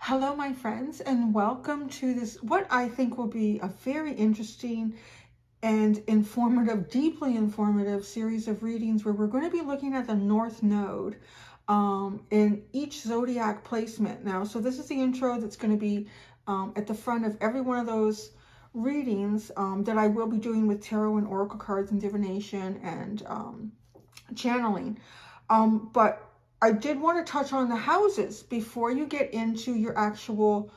Hello, my friends, and welcome to this, what I think will be a very interesting and informative, deeply informative series of readings where we're going to be looking at the North Node in each zodiac placement now. So this is the intro that's going to be at the front of every one of those readings that I will be doing with tarot and oracle cards and divination and channeling. But I did want to touch on the houses before you get into your actual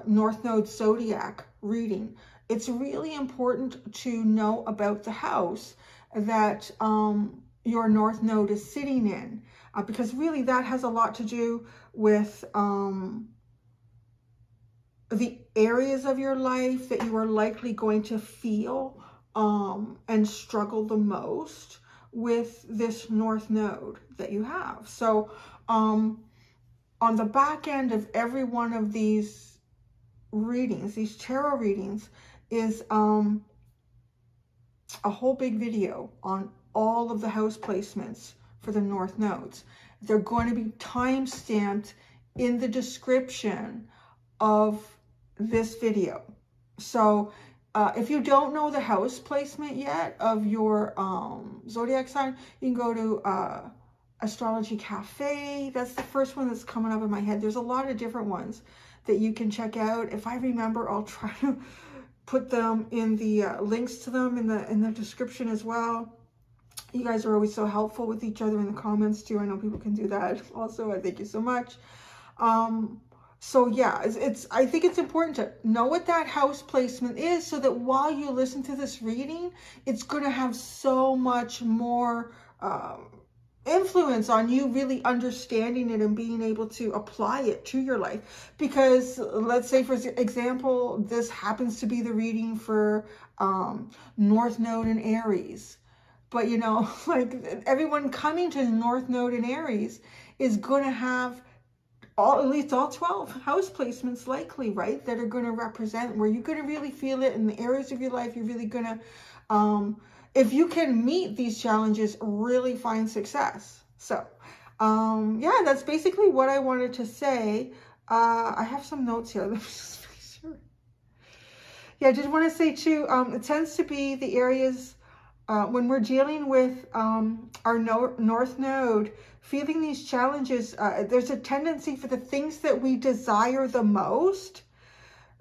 North Node zodiac reading. It's really important to know about the house that your North Node is sitting in, because really that has a lot to do with the areas of your life that you are likely going to feel and struggle the most with this North Node that you have. So on the back end of every one of these readings, these tarot readings, is a whole big video on all of the house placements for the North Nodes. They're going to be time-stamped in the description of this video. So if you don't know the house placement yet of your zodiac sign, you can go to Astrology Cafe. That's the first one that's coming up in my head. There's a lot of different ones that you can check out. If I remember, I'll try to put them in the links to them in the description as well. You guys are always so helpful with each other in the comments too. I know people can do that also. I thank you so much. So yeah, I think it's important to know what that house placement is so that while you listen to this reading, it's going to have so much more influence on you really understanding it and being able to apply it to your life. Because let's say, for example, this happens to be the reading for North Node in Aries. But you know, like everyone coming to North Node in Aries is going to have at least all 12 house placements likely, right, that are going to represent where you're going to really feel it in the areas of your life. You're really going to, if you can meet these challenges, really find success. So, yeah, that's basically what I wanted to say. I have some notes here. Let me just make sure. Yeah, I just want to say too, it tends to be the areas when we're dealing with our North Node, feeling these challenges, there's a tendency for the things that we desire the most,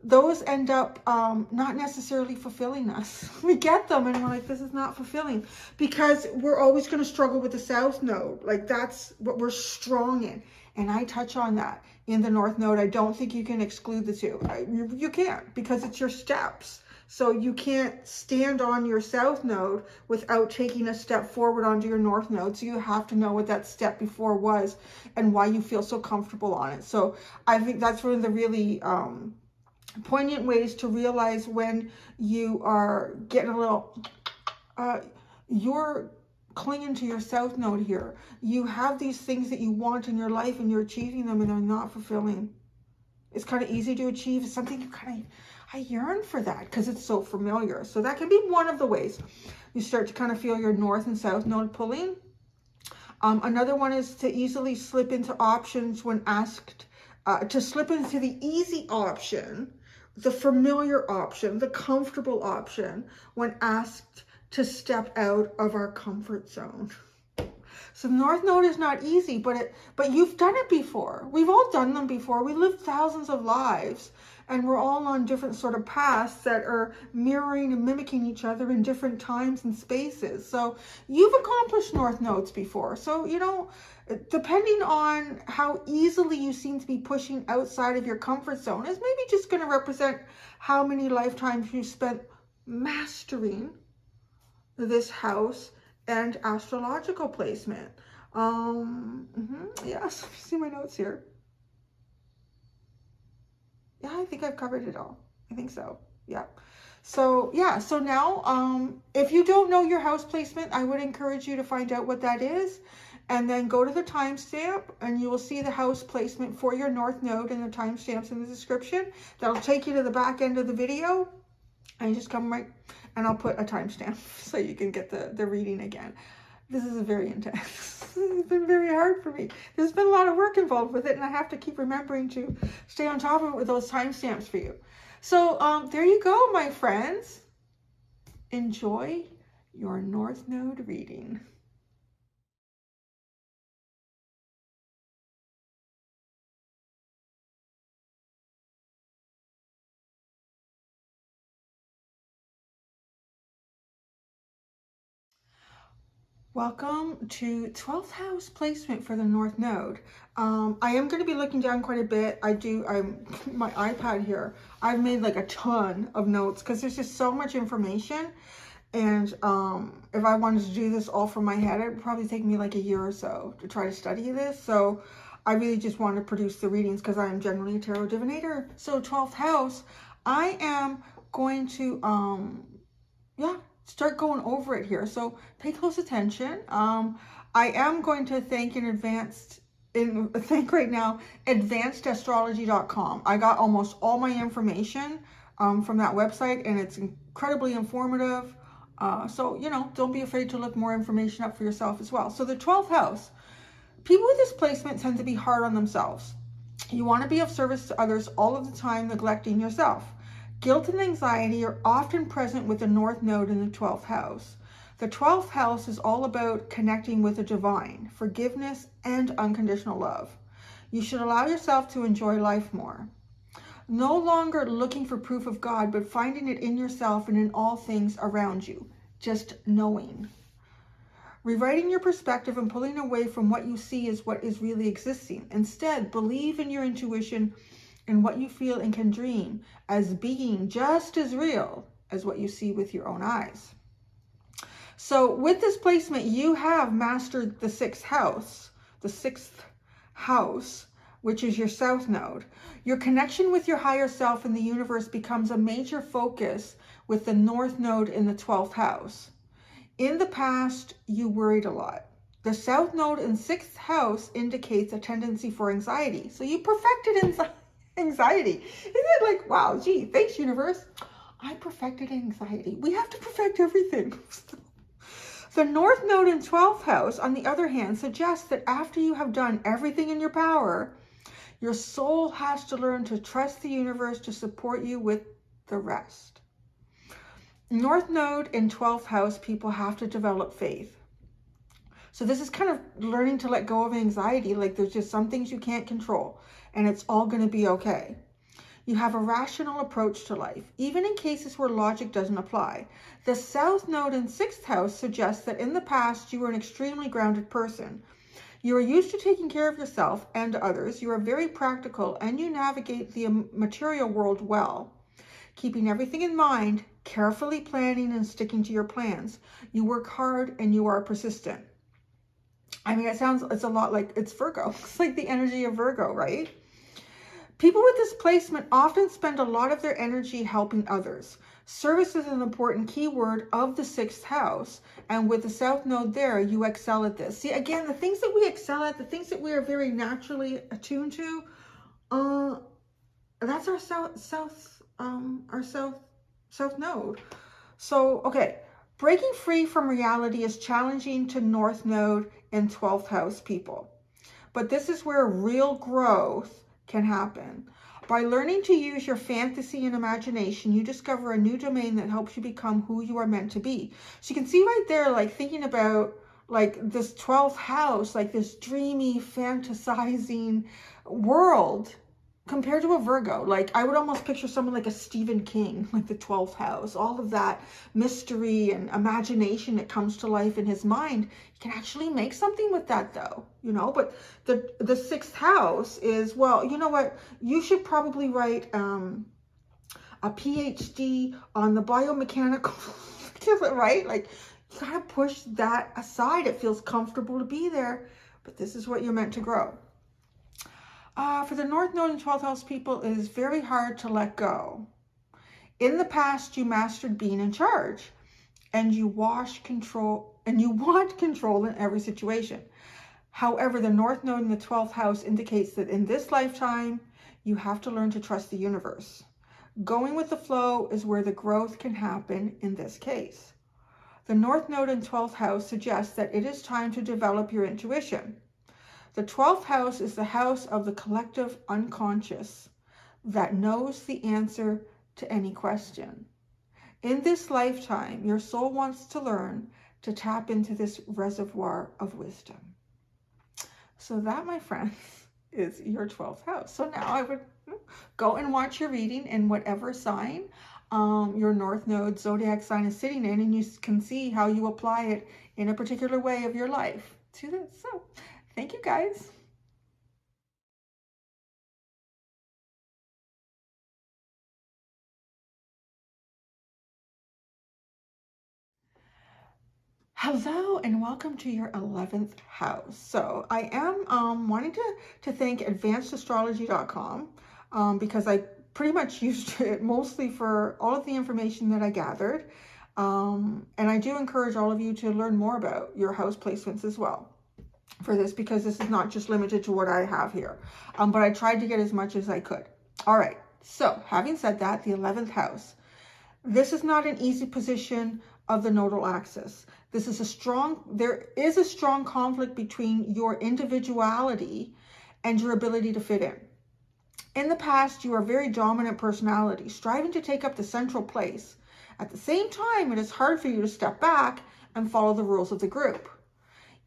those end up not necessarily fulfilling us. We get them and we're like, this is not fulfilling, because we're always going to struggle with the South Node. Like that's what we're strong in. And I touch on that in the North Node. I don't think you can exclude the two. You can't, because it's your steps. So you can't stand on your South Node without taking a step forward onto your North Node. So you have to know what that step before was and why you feel so comfortable on it. So I think that's one of the really poignant ways to realize when you are getting a little, you're clinging to your South Node here. You have these things that you want in your life and you're achieving them and they're not fulfilling. It's kind of easy to achieve. It's something you kind of, I yearn for that because it's so familiar. So that can be one of the ways you start to kind of feel your North and South Node pulling. Another one is to easily slip into options when asked, to slip into the easy option, the familiar option, the comfortable option when asked to step out of our comfort zone. So North Node is not easy, but you've done it before. We've all done them before. We lived thousands of lives, and we're all on different sort of paths that are mirroring and mimicking each other in different times and spaces. So you've accomplished North Nodes before. So, you know, depending on how easily you seem to be pushing outside of your comfort zone is maybe just going to represent how many lifetimes you spent mastering this house and astrological placement. Yes, see my notes here. Yeah, I think I've covered it all. I think so. Yeah. So yeah, so now if you don't know your house placement, I would encourage you to find out what that is and then go to the timestamp and you will see the house placement for your North Node and the timestamps in the description. That'll take you to the back end of the video and you just come right, and I'll put a timestamp so you can get the reading again. This is very intense. has been very hard for me. There's been a lot of work involved with it, and I have to keep remembering to stay on top of it with those timestamps for you. So there you go, my friends. Enjoy your North Node reading. Welcome to 12th house placement for the North Node. I am going to be looking down quite a bit. My iPad here, I've made like a ton of notes because there's just so much information. And if I wanted to do this all from my head, it would probably take me like a year or so to try to study this. So I really just want to produce the readings because I am generally a tarot divinator. So 12th house, I am going to, start going over it here. So pay close attention. I am going to thank right now, advancedastrology.com. I got almost all my information from that website, and it's incredibly informative. So, don't be afraid to look more information up for yourself as well. So the 12th house, people with this placement tend to be hard on themselves. You want to be of service to others all of the time, neglecting yourself. Guilt and anxiety are often present with the North Node in the 12th house. The 12th house is all about connecting with the divine, forgiveness, and unconditional love. You should allow yourself to enjoy life more. No longer looking for proof of God, but finding it in yourself and in all things around you. Just knowing. Rewriting your perspective and pulling away from what you see as what is really existing. Instead, believe in your intuition and what you feel and can dream as being just as real as what you see with your own eyes. So with this placement, you have mastered the 6th house, which is your South Node. Your connection with your higher self and the universe becomes a major focus with the North Node in the 12th house. In the past, you worried a lot. The South Node in 6th house indicates a tendency for anxiety. So you perfected anxiety. Isn't it like, wow, gee, thanks universe. I perfected anxiety. We have to perfect everything. The North Node in 12th house, on the other hand, suggests that after you have done everything in your power, your soul has to learn to trust the universe to support you with the rest. North Node in 12th house, people have to develop faith. So this is kind of learning to let go of anxiety. Like there's just some things you can't control, and it's all going to be okay. You have a rational approach to life, even in cases where logic doesn't apply. The South Node in 6th house suggests that in the past, you were an extremely grounded person. You are used to taking care of yourself and others. You are very practical, and you navigate the material world well, keeping everything in mind, carefully planning and sticking to your plans. You work hard and you are persistent. I mean, it's a lot like it's Virgo. It's like the energy of Virgo, right? People with this placement often spend a lot of their energy helping others. Service is an important keyword of the 6th house. And with the South Node there, you excel at this. See, again, the things that we excel at, the things that we are very naturally attuned to, that's our South Node. So, okay. Breaking free from reality is challenging to North Node and 12th house people. But this is where real growth can happen. By learning to use your fantasy and imagination, you discover a new domain that helps you become who you are meant to be. So you can see right there, like thinking about like this 12th house, like this dreamy, fantasizing world compared to a Virgo. Like I would almost picture someone like a Stephen King, like the 12th house, all of that mystery and imagination that comes to life in his mind. You can actually make something with that though, but the 6th house is, well, you know what? You should probably write a PhD on the biomechanical, right? Like you gotta push that aside. It feels comfortable to be there, but this is what you're meant to grow. For the North Node and 12th house people, it is very hard to let go. In the past, you mastered being in charge, and you want control in every situation. However, the North Node in the 12th house indicates that in this lifetime, you have to learn to trust the universe. Going with the flow is where the growth can happen in this case. The North Node in 12th house suggests that it is time to develop your intuition. The 12th house is the house of the collective unconscious that knows the answer to any question. In this lifetime, your soul wants to learn to tap into this reservoir of wisdom. So that, my friends, is your 12th house. So now I would go and watch your reading in whatever sign your North Node zodiac sign is sitting in, and you can see how you apply it in a particular way of your life to this. So thank you, guys. Hello and welcome to your 11th house. So I am wanting to thank advancedastrology.com because I pretty much used it mostly for all of the information that I gathered. And I do encourage all of you to learn more about your house placements as well for this, because this is not just limited to what I have here. But I tried to get as much as I could. All right. So having said that, the 11th house. This is not an easy position of the nodal axis. There is a strong conflict between your individuality and your ability to fit in. In the past, you are a very dominant personality, striving to take up the central place. At the same time, it is hard for you to step back and follow the rules of the group.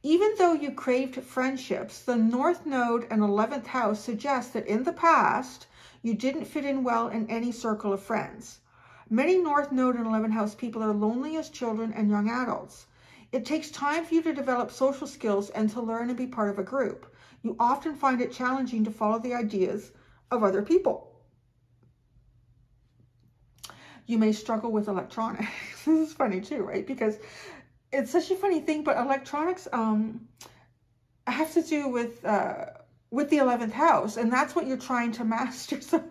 Even though you craved friendships, the North Node and 11th house suggest that in the past, you didn't fit in well in any circle of friends. Many North Node and 11th house people are lonely as children and young adults. It takes time for you to develop social skills and to learn and be part of a group. You often find it challenging to follow the ideas of other people. You may struggle with electronics. This is funny too, right? Because it's such a funny thing, but electronics has to do with the 11th house, and that's what you're trying to master. So,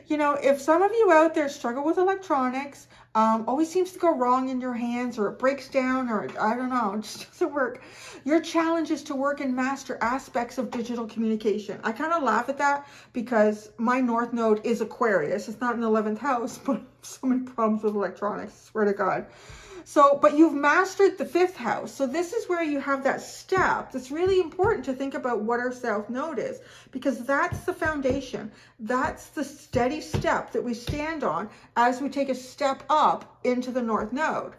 you know, if some of you out there struggle with electronics, always seems to go wrong in your hands, or it breaks down, or I don't know, it just doesn't work. Your challenge is to work and master aspects of digital communication. I kind of laugh at that because my North Node is Aquarius. It's not in the 11th house, but I have so many problems with electronics, I swear to God. So, but you've mastered the 5th house. So this is where you have that step. It's really important to think about what our South Node is, because that's the foundation. That's the steady step that we stand on as we take a step up into the North Node.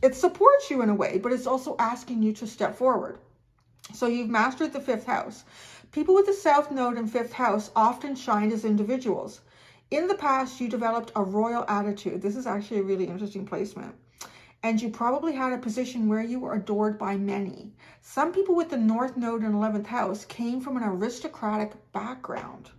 It supports you in a way, but it's also asking you to step forward. So you've mastered the 5th house. People with the South Node and 5th house often shine as individuals. In the past, you developed a royal attitude. This is actually a really interesting placement. And you probably had a position where you were adored by many. Some people with the North Node and 11th house came from an aristocratic background.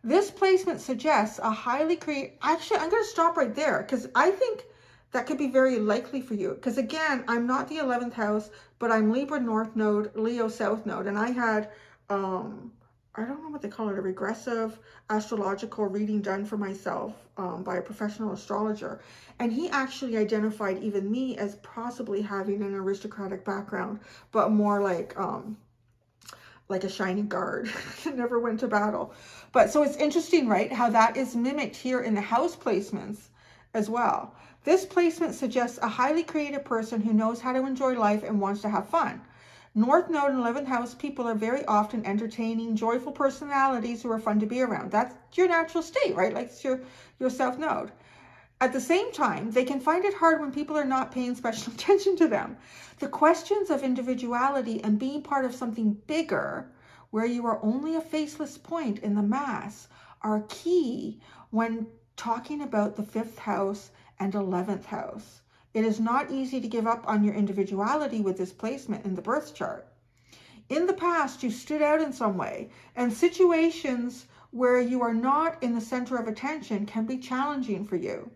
This placement suggests a highly creative... Actually, I'm going to stop right there because I think that could be very likely for you. Because again, I'm not the 11th house, but I'm Libra North Node, Leo South Node. And I had, I don't know what they call it, a regressive astrological reading done for myself by a professional astrologer. And he actually identified even me as possibly having an aristocratic background, but more like a shiny guard that never went to battle. But so it's interesting, right, how that is mimicked here in the house placements as well. This placement suggests a highly creative person who knows how to enjoy life and wants to have fun. North Node and 11th house people are very often entertaining, joyful personalities who are fun to be around. That's your natural state, right? Like it's your South Node. At the same time, they can find it hard when people are not paying special attention to them. The questions of individuality and being part of something bigger, where you are only a faceless point in the mass, are key when talking about the 5th house and 11th house. It is not easy to give up on your individuality with this placement in the birth chart. In the past, you stood out in some way, and situations where you are not in the center of attention can be challenging for you.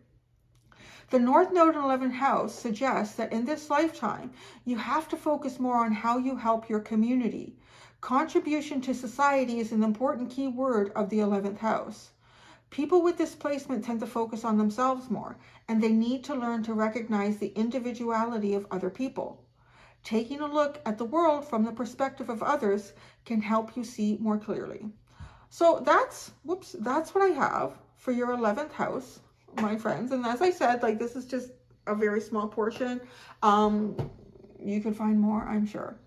The North Node and 11th house suggests that in this lifetime, you have to focus more on how you help your community. Contribution to society is an important key word of the 11th house. People with this placement tend to focus on themselves more, and they need to learn to recognize the individuality of other people. Taking a look at the world from the perspective of others can help you see more clearly. So that's what I have for your 11th house, my friends. And as I said, like, this is just a very small portion. You can find more, I'm sure.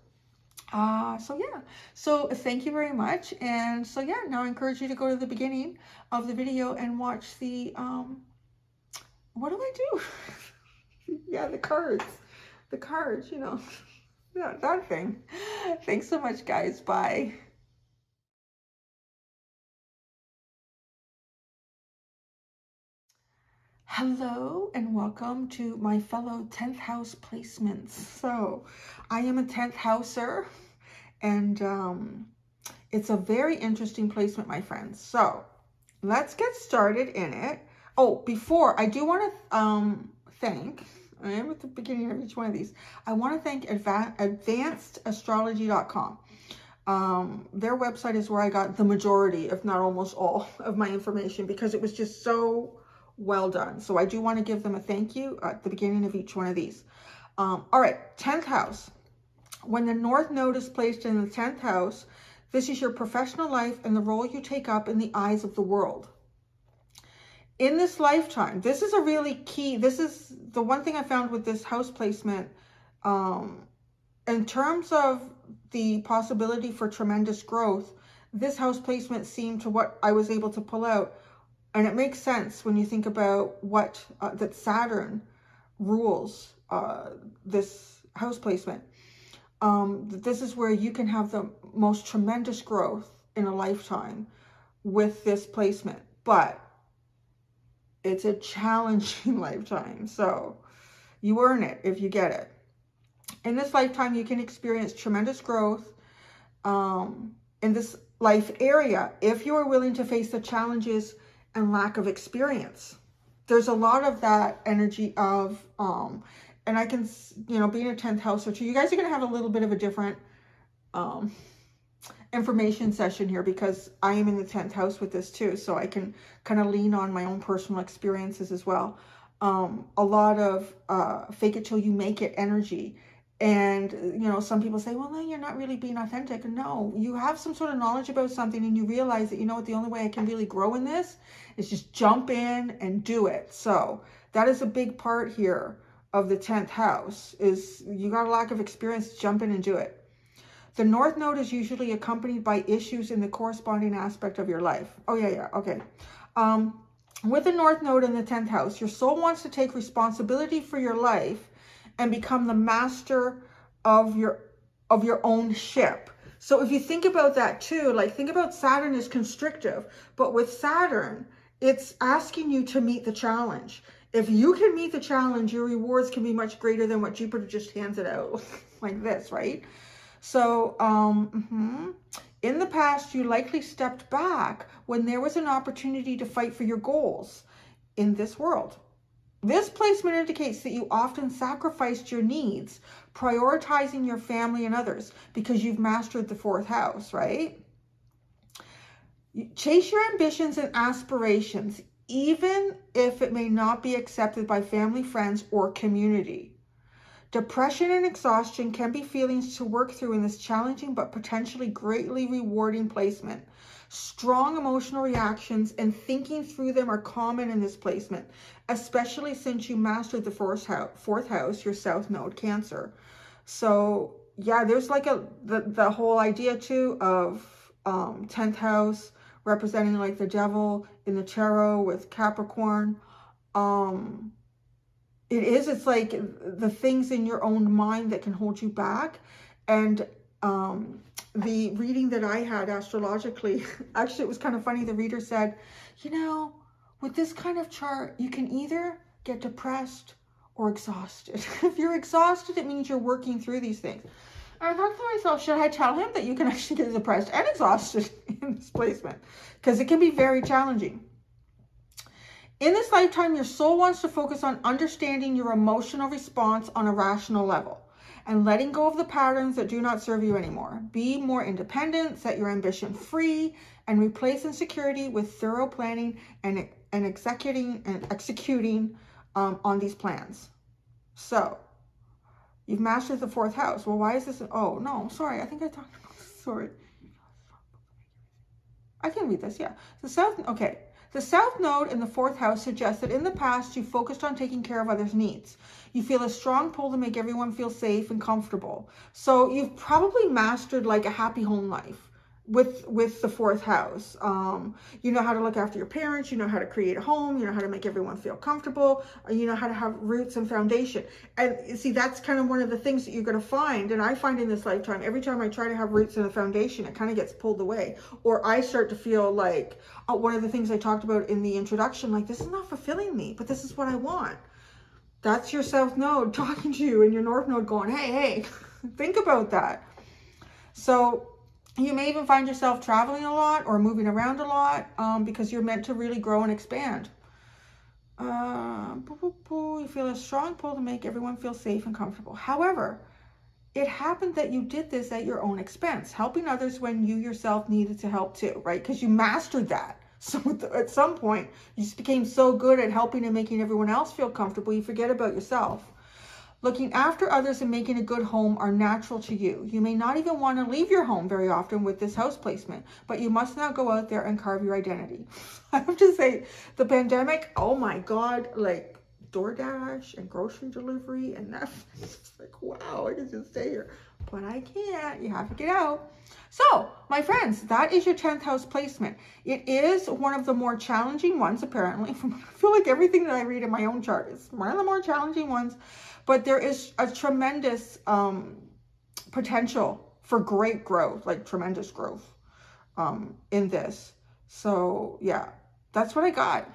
So yeah, so thank you very much. And so yeah, now I encourage you to go to the beginning of the video and watch the, what do I do? Yeah, the cards, you know, yeah, that thing. Thanks so much, guys. Bye. Hello and welcome to my fellow 10th house placements. So I am a 10th houser, and it's a very interesting placement, my friends. So let's get started in it. Oh, before I do want to thank, I am at the beginning of each one of these. I want to thank advancedastrology.com. Their website is where I got the majority, if not almost all, of my information, because it was just so well done. So I do want to give them a thank you at the beginning of each one of these. All right, 10th house. When the North Node is placed in the 10th house, this is your professional life and the role you take up in the eyes of the world. In this lifetime, this is a really key, this is the one thing I found with this house placement, in terms of the possibility for tremendous growth, this house placement seemed to what I was able to pull out. And it makes sense when you think about what, that Saturn rules this house placement. This is where you can have the most tremendous growth in a lifetime with this placement. But it's a challenging lifetime. So you earn it if you get it. In this lifetime, you can experience tremendous growth in this life area if you are willing to face the challenges and lack of experience. There's a lot of that energy of, and I can, you know, being a 10th house or two, you guys are going to have a little bit of a different information session here because I am in the 10th house with this too. So I can kind of lean on my own personal experiences as well. A lot of fake it till you make it energy. And, you know, some people say, well, no, you're not really being authentic. No, you have some sort of knowledge about something and you realize that, you know what, the only way I can really grow in this is just jump in and do it. So that is a big part here of the 10th house is you got a lack of experience, jump in and do it. The North Node is usually accompanied by issues in the corresponding aspect of your life. Oh, yeah, okay. With the North Node in the 10th house, your soul wants to take responsibility for your life and become the master of your own ship. So if you think about that too, like think about Saturn is constrictive, but with Saturn, it's asking you to meet the challenge. If you can meet the challenge, your rewards can be much greater than what Jupiter just hands it out like this, right? So in the past, you likely stepped back when there was an opportunity to fight for your goals in this world. This placement indicates that you often sacrificed your needs, prioritizing your family and others because you've mastered the 4th house, right? Chase your ambitions and aspirations, even if it may not be accepted by family, friends, or community. Depression and exhaustion can be feelings to work through in this challenging but potentially greatly rewarding placement. Strong emotional reactions and thinking through them are common in this placement, especially since you mastered the 4th house, your South Node, Cancer. So yeah, there's like the whole idea too of 10th house representing like the devil in the tarot with Capricorn. It's like the things in your own mind that can hold you back. And the reading that I had astrologically, actually it was kind of funny. The reader said, you know, with this kind of chart, you can either get depressed or exhausted. If you're exhausted, it means you're working through these things. And I thought to myself, should I tell him that you can actually get depressed and exhausted in this placement? Because it can be very challenging. In this lifetime, your soul wants to focus on understanding your emotional response on a rational level and letting go of the patterns that do not serve you anymore. Be more independent, set your ambition free, and replace insecurity with thorough planning and executing on these plans. So, you've mastered the 4th house. Well, why is this? Oh, no, sorry. I think I talked about this. Sorry. I can read this, yeah. The South, okay. The South Node in the 4th house suggests that in the past you focused on taking care of others' needs. You feel a strong pull to make everyone feel safe and comfortable. So you've probably mastered like a happy home life with the 4th house. You know how to look after your parents, you know how to create a home, you know how to make everyone feel comfortable, you know how to have roots and foundation. And see, that's kind of one of the things that you're going to find, and I find in this lifetime, every time I try to have roots and a foundation, it kind of gets pulled away, or I start to feel like one of the things I talked about in the introduction, like, this is not fulfilling me, but this is what I want. That's your South Node talking to you, and your North Node going, hey, think about that. So you may even find yourself traveling a lot or moving around a lot because you're meant to really grow and expand. You feel a strong pull to make everyone feel safe and comfortable. However, it happened that you did this at your own expense, helping others when you yourself needed to help too, right? Because you mastered that. So at some point, you just became so good at helping and making everyone else feel comfortable, you forget about yourself. Looking after others and making a good home are natural to you. You may not even want to leave your home very often with this house placement, but you must not go out there and carve your identity. I have to say, the pandemic, oh my God, like DoorDash and grocery delivery and Netflix, it's like, wow, I can just stay here. But I can't, you have to get out. So, my friends, that is your 10th house placement. It is one of the more challenging ones, apparently. I feel like everything that I read in my own chart is one of the more challenging ones. But there is a tremendous potential for great growth, like tremendous growth in this. So yeah, that's what I got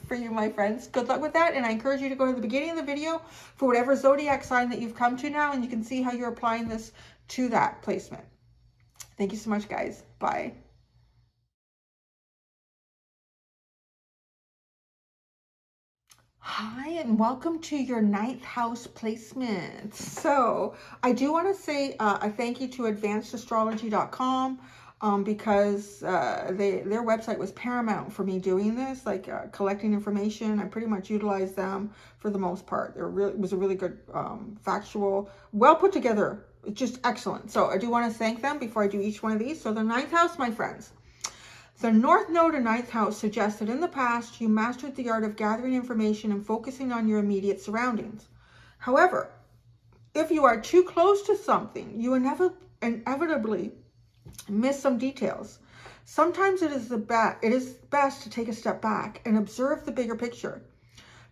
for you, my friends. Good luck with that. And I encourage you to go to the beginning of the video for whatever zodiac sign that you've come to now, and you can see how you're applying this to that placement. Thank you so much, guys. Bye. Hi, and welcome to your 9th house placement. So I do want to say a thank you to advancedastrology.com because their website was paramount for me doing this, like collecting information. I pretty much utilized them for the most part. It was a really good, factual, well put together, just excellent. So I do want to thank them before I do each one of these. So the 9th house, my friends. The North Node in 9th house suggests that in the past, you mastered the art of gathering information and focusing on your immediate surroundings. However, if you are too close to something, you inevitably miss some details. Sometimes it is best to take a step back and observe the bigger picture.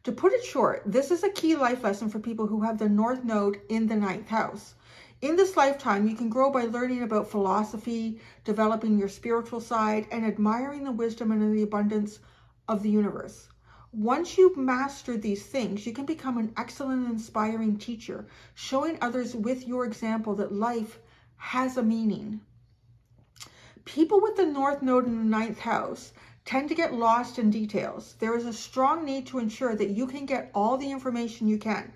To put it short, this is a key life lesson for people who have the North Node in the 9th house. In this lifetime, you can grow by learning about philosophy, developing your spiritual side, and admiring the wisdom and the abundance of the universe. Once you've mastered these things, you can become an excellent and inspiring teacher, showing others with your example that life has a meaning. People with the North Node in the 9th house tend to get lost in details. There is a strong need to ensure that you can get all the information you can.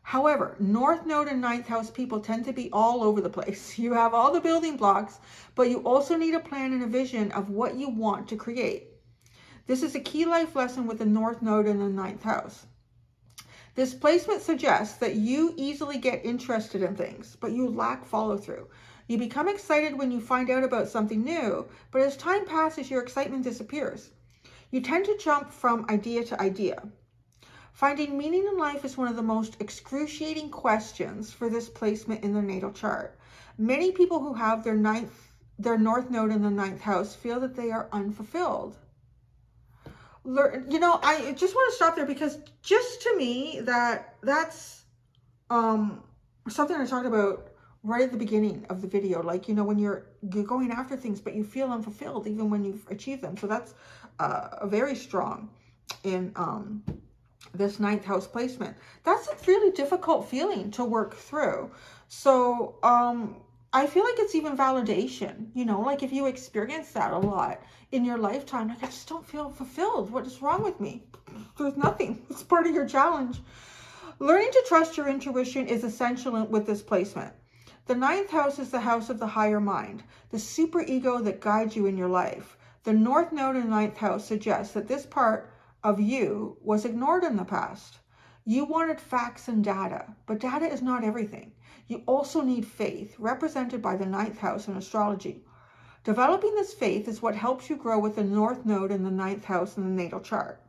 However, North Node and 9th house people tend to be all over the place. You have all the building blocks, but you also need a plan and a vision of what you want to create. This is a key life lesson with the North Node in the 9th house. This placement suggests that you easily get interested in things, but you lack follow-through. You become excited when you find out about something new, but as time passes, your excitement disappears. You tend to jump from idea to idea. Finding meaning in life is one of the most excruciating questions for this placement in the natal chart. Many people who have their North Node in the 9th house feel that they are unfulfilled. You know, I just want to stop there because just to me, that's something I talked about right at the beginning of the video. Like, you know, when you're going after things, but you feel unfulfilled even when you've achieved them. So that's very strong in this 9th house placement. That's a really difficult feeling to work through. So I feel like it's even validation, you know, like if you experience that a lot in your lifetime, like I just don't feel fulfilled. What is wrong with me? There's nothing. It's part of your challenge. Learning to trust your intuition is essential with this placement. The 9th house is the house of the higher mind, the super ego that guides you in your life. The North Node in 9th house suggests that this part of you was ignored in the past. You wanted facts and data, but data is not everything. You also need faith, represented by the 9th house in astrology. Developing this faith is what helps you grow with the North Node in the 9th house in the natal chart.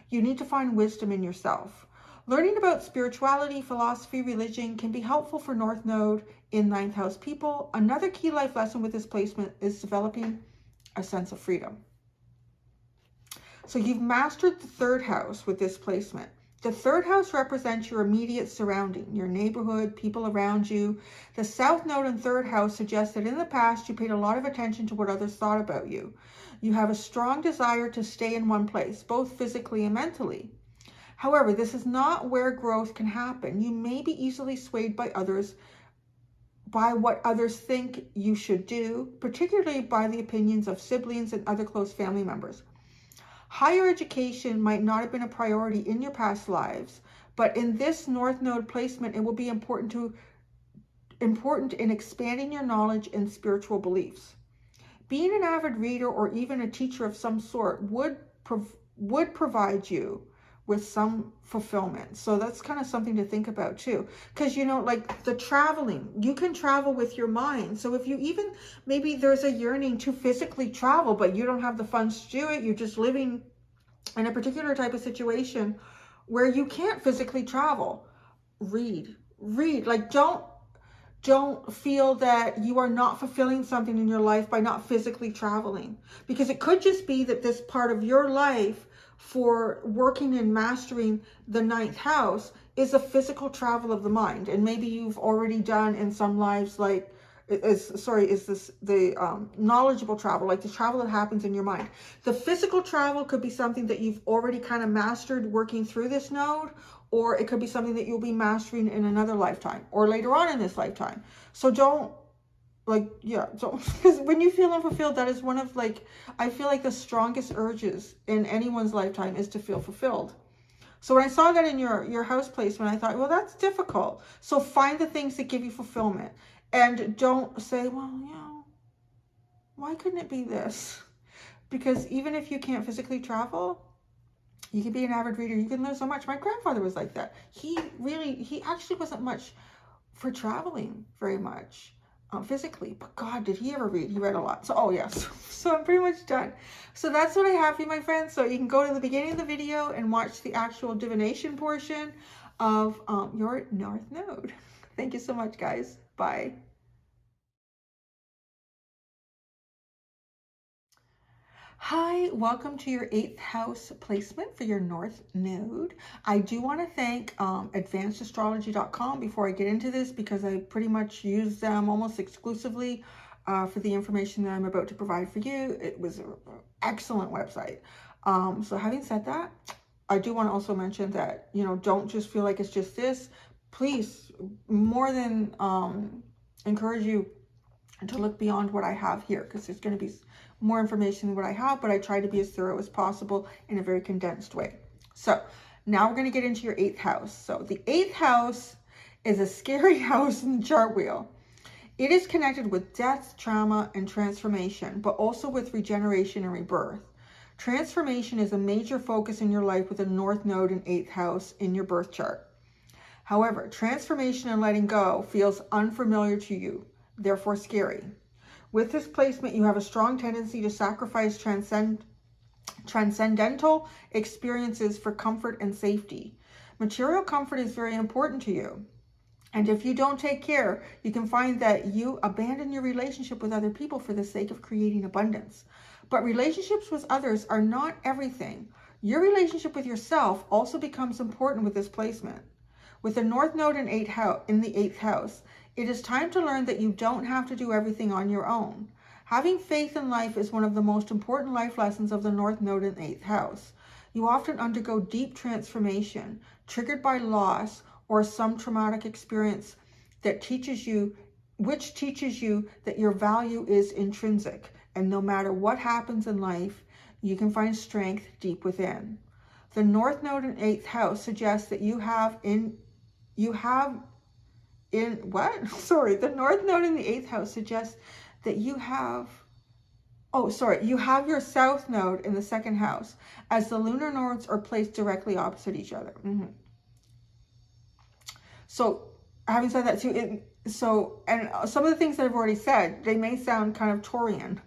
You need to find wisdom in yourself. Learning about spirituality, philosophy, religion can be helpful for North Node in 9th house people. Another key life lesson with this placement is developing a sense of freedom. So you've mastered the 3rd house with this placement. The 3rd house represents your immediate surrounding, your neighborhood, people around you. The South Node in 3rd house suggests that in the past you paid a lot of attention to what others thought about you. You have a strong desire to stay in one place, both physically and mentally. However, this is not where growth can happen. You may be easily swayed by what others think you should do, particularly by the opinions of siblings and other close family members. Higher education might not have been a priority in your past lives, but in this North Node placement, it will be important in expanding your knowledge and spiritual beliefs. Being an avid reader or even a teacher of some sort would provide you with some fulfillment. So that's kind of something to think about too. Because, you know, like the traveling, you can travel with your mind. So if you even, maybe there's a yearning to physically travel, but you don't have the funds to do it, you're just living in a particular type of situation where you can't physically travel, read. Like don't feel that you are not fulfilling something in your life by not physically traveling, because it could just be that this part of your life for working and mastering the 9th house is a physical travel of the mind. And maybe you've already done in some lives, like the knowledgeable travel, like the travel that happens in your mind. The physical travel could be something that you've already kind of mastered working through this node, or it could be something that you'll be mastering in another lifetime or later on in this lifetime. So don't, because when you feel unfulfilled, that is one of, like, I feel like the strongest urges in anyone's lifetime is to feel fulfilled. So when I saw that in your house placement, I thought, well, that's difficult. So find the things that give you fulfillment, and don't say, well, you know, why couldn't it be this? Because even if you can't physically travel, you can be an avid reader. You can learn so much. My grandfather was like that. He actually wasn't much for traveling very much. Physically, but God, did he ever read? He read a lot. So, oh yes. So I'm pretty much done. So that's what I have for you, my friends. So you can go to the beginning of the video and watch the actual divination portion of your North Node. Thank you so much, guys. Bye. Hi, welcome to your 8th house placement for your North Node. I do want to thank advancedastrology.com before I get into this, because I pretty much use them almost exclusively for the information that I'm about to provide for you. It was an excellent website. So having said that, I do want to also mention that, you know, don't just feel like it's just this. Please, more than encourage you to look beyond what I have here, because there's going to be more information than what I have, but I try to be as thorough as possible in a very condensed way. So now we're going to get into your 8th house. So the 8th house is a scary house in the chart wheel. It is connected with death, trauma, and transformation, but also with regeneration and rebirth. Transformation is a major focus in your life with a North Node in 8th house in your birth chart. However, transformation and letting go feels unfamiliar to you, therefore scary. With this placement, you have a strong tendency to sacrifice transcendental experiences for comfort and safety. Material comfort is very important to you. And if you don't take care, you can find that you abandon your relationship with other people for the sake of creating abundance. But relationships with others are not everything. Your relationship with yourself also becomes important with this placement. With the North Node in the 8th house, it is time to learn that you don't have to do everything on your own. Having faith in life is one of the most important life lessons of the North Node in the 8th house. You often undergo deep transformation, triggered by loss or some traumatic experience that teaches you that your value is intrinsic, and no matter what happens in life, you can find strength deep within. The North Node in 8th house suggests that the North Node in the 8th house suggests that you have your South Node in the 2nd house, as the lunar nodes are placed directly opposite each other. So having said that too, So, and some of the things that I've already said, they may sound kind of Taurian.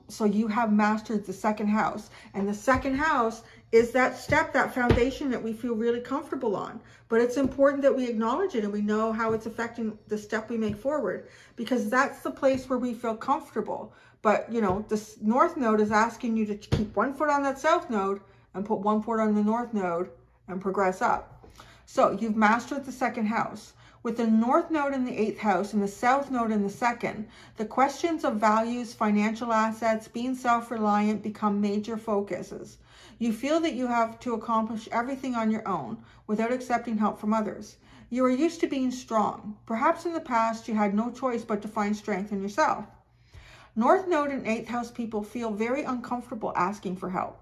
So you have mastered the second house, and the second house is that step, that foundation that we feel really comfortable on. But it's important that we acknowledge it and we know how it's affecting the step we make forward, because that's the place where we feel comfortable. But, you know, this North Node is asking you to keep one foot on that South Node and put one foot on the North Node and progress up. So you've mastered the second house. With the North Node in the 8th house and the South Node in the 2nd, the questions of values, financial assets, being self-reliant become major focuses. You feel that you have to accomplish everything on your own without accepting help from others. You are used to being strong. Perhaps in the past you had no choice but to find strength in yourself. North Node and 8th house people feel very uncomfortable asking for help.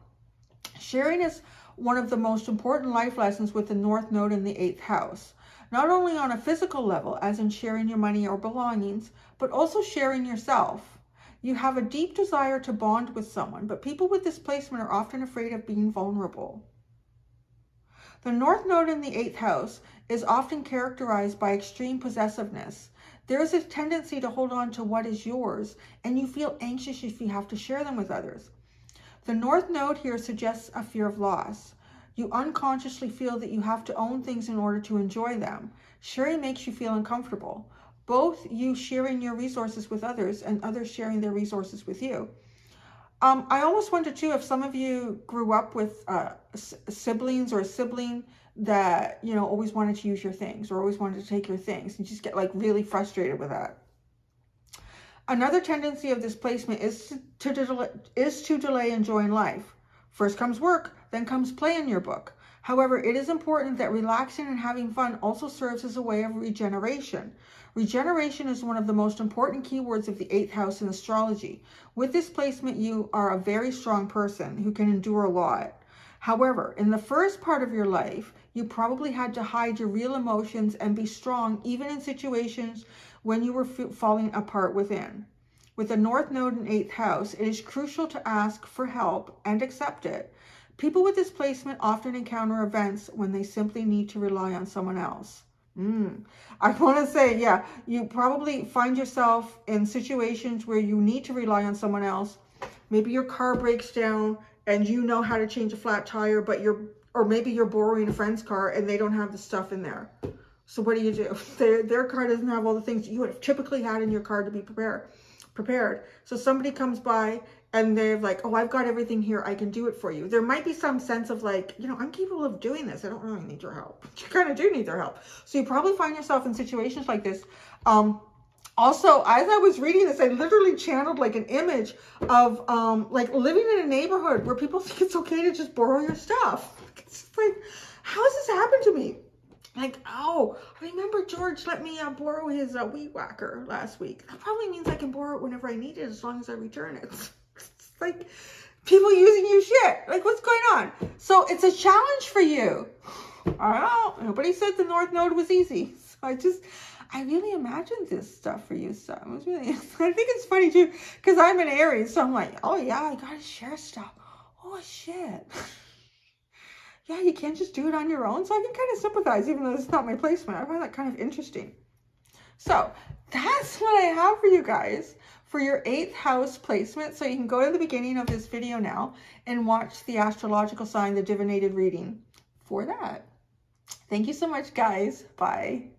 Sharing is one of the most important life lessons with the North Node in the 8th house. Not only on a physical level, as in sharing your money or belongings, but also sharing yourself. You have a deep desire to bond with someone, but people with this placement are often afraid of being vulnerable. The North Node in the 8th house is often characterized by extreme possessiveness. There is a tendency to hold on to what is yours, and you feel anxious if you have to share them with others. The North Node here suggests a fear of loss. You unconsciously feel that you have to own things in order to enjoy them. Sharing makes you feel uncomfortable. Both you sharing your resources with others and others sharing their resources with you. I almost wonder too if some of you grew up with siblings or a sibling that, you know, always wanted to use your things or always wanted to take your things, and just get like really frustrated with that. Another tendency of this placement is to delay enjoying life. First comes work, then comes play in your book. However, it is important that relaxing and having fun also serves as a way of regeneration. Regeneration is one of the most important keywords of the 8th house in astrology. With this placement, you are a very strong person who can endure a lot. However, in the first part of your life, you probably had to hide your real emotions and be strong even in situations when you were falling apart within. With the North Node in 8th house, it is crucial to ask for help and accept it. People with this placement often encounter events when they simply need to rely on someone else. I want to say, yeah, you probably find yourself in situations where you need to rely on someone else. Maybe your car breaks down and you know how to change a flat tire, but or maybe you're borrowing a friend's car and they don't have the stuff in there. So what do? Their car doesn't have all the things you would have typically had in your car to be prepared. So somebody comes by and they're like, oh, I've got everything here, I can do it for you. There might be some sense of like, you know, I'm capable of doing this. I don't really need your help. You kind of do need their help. So you probably find yourself in situations like this. Also, as I was reading this, I literally channeled like an image of like living in a neighborhood where people think it's okay to just borrow your stuff. It's like, how has this happened to me? Like, oh, I remember George let me borrow his weed whacker last week. That probably means I can borrow it whenever I need it as long as I return it. It's like people using your shit. Like, what's going on? So it's a challenge for you. I don't know. Nobody said the North Node was easy. So I really imagined this stuff for you. So it was really, I think it's funny too, because I'm an Aries. So I'm like, oh yeah, I got to share stuff. Oh shit. Yeah, you can't just do it on your own. So I can kind of sympathize, even though it's not my placement. I find that kind of interesting. So that's what I have for you guys for your 8th house placement. So you can go to the beginning of this video now and watch the astrological sign, the divinated reading for that. Thank you so much, guys. Bye.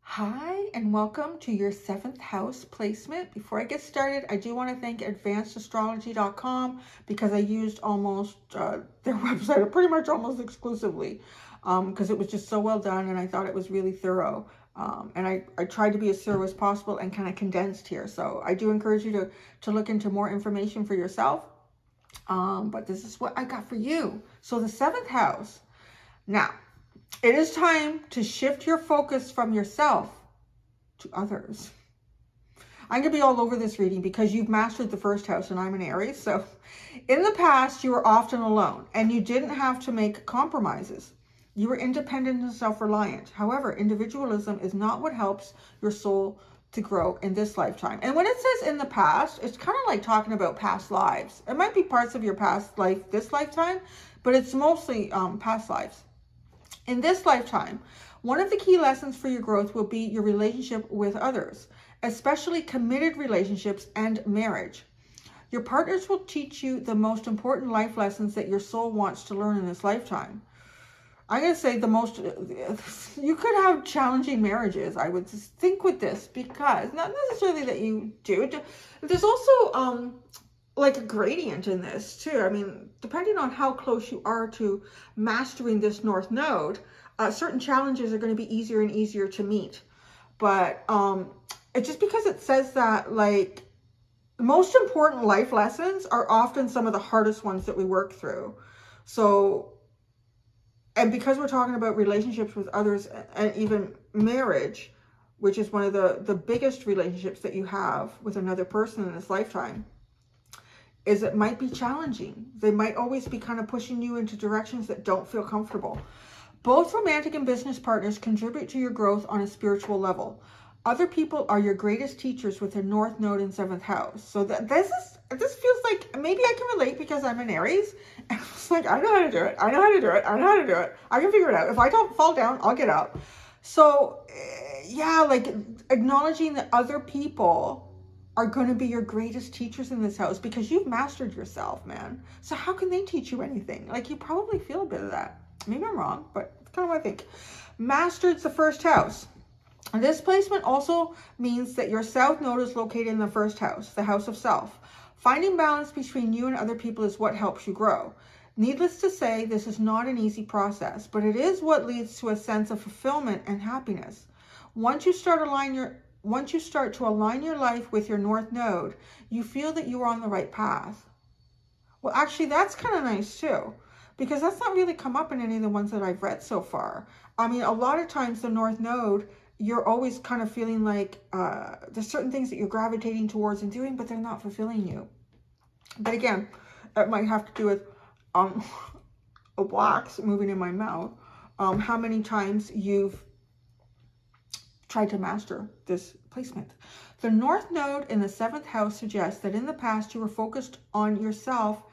Hi, and welcome to your 7th house placement. Before I get started, I do want to thank advancedastrology.com because I used almost their website pretty much almost exclusively because it was just so well done and I thought it was really thorough. And I tried to be as thorough as possible and kind of condensed here. So I do encourage you to look into more information for yourself. But this is what I got for you. So the 7th house. Now, it is time to shift your focus from yourself to others. I'm going to be all over this reading because you've mastered the 1st house and I'm an Aries. So in the past, you were often alone and you didn't have to make compromises. You were independent and self-reliant. However, individualism is not what helps your soul to grow in this lifetime. And when it says in the past, it's kind of like talking about past lives. It might be parts of your past life, this lifetime, but it's mostly past lives. In this lifetime, one of the key lessons for your growth will be your relationship with others, especially committed relationships and marriage. Your partners will teach you the most important life lessons that your soul wants to learn in this lifetime. I'm going to say you could have challenging marriages, I would just think with this, because not necessarily that you do. There's also like a gradient in this too. I mean, depending on how close you are to mastering this North Node, certain challenges are going to be easier and easier to meet. But it's just because it says that, like, the most important life lessons are often some of the hardest ones that we work through. So, and because we're talking about relationships with others and even marriage, which is one of the biggest relationships that you have with another person in this lifetime, is it might be challenging. They might always be kind of pushing you into directions that don't feel comfortable. Both romantic and business partners contribute to your growth on a spiritual level. Other people are your greatest teachers with a North Node in 7th house. So this feels like maybe I can relate because I'm an Aries. And it's like, I know how to do it. I know how to do it. I know how to do it. I can figure it out. If I don't fall down, I'll get up. So yeah, like acknowledging that other people are going to be your greatest teachers in this house because you've mastered yourself, man. So how can they teach you anything? Like, you probably feel a bit of that. Maybe I'm wrong, but it's kind of what I think. Mastered's the 1st house. This placement also means that your South Node is located in the 1st house, the house of self. Finding balance between you and other people is what helps you grow. Needless to say, this is not an easy process, but it is what leads to a sense of fulfillment and happiness. Once you start to align your life with your North Node, you feel that you are on the right path. Well, actually, that's kind of nice too, because that's not really come up in any of the ones that I've read so far. I mean, a lot of times the North Node, you're always kind of feeling like there's certain things that you're gravitating towards and doing, but they're not fulfilling you. But again, it might have to do with a wax moving in my mouth, how many times you've tried to master this placement. The North Node in the 7th house suggests that in the past you were focused on yourself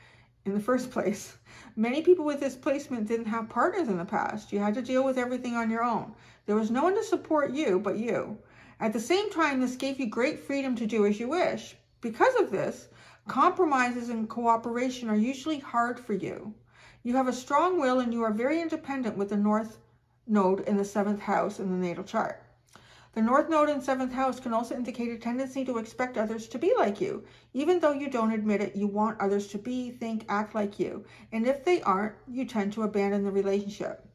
in the first place. Many people with this placement didn't have partners in the past. You had to deal with everything on your own. There was no one to support you but you. At the same time, this gave you great freedom to do as you wish. Because of this, compromises and cooperation are usually hard for you. You have a strong will and you are very independent with the North Node in the 7th house in the natal chart. The North Node in 7th house can also indicate a tendency to expect others to be like you. Even though you don't admit it, you want others to be, think, act like you. And if they aren't, you tend to abandon the relationship.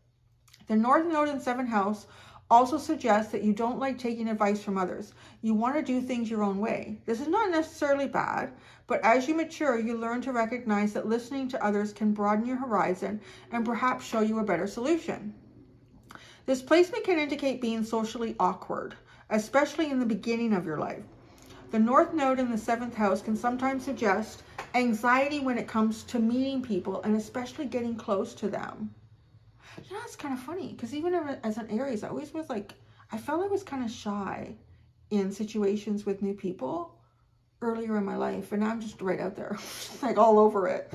The North Node in 7th house also suggests that you don't like taking advice from others. You want to do things your own way. This is not necessarily bad, but as you mature, you learn to recognize that listening to others can broaden your horizon and perhaps show you a better solution. This placement can indicate being socially awkward, especially in the beginning of your life. The North Node in the 7th house can sometimes suggest anxiety when it comes to meeting people and especially getting close to them. You know, it's kind of funny because even as an Aries, I always was like, I felt I was kind of shy in situations with new people earlier in my life, and I'm just right out there, like all over it.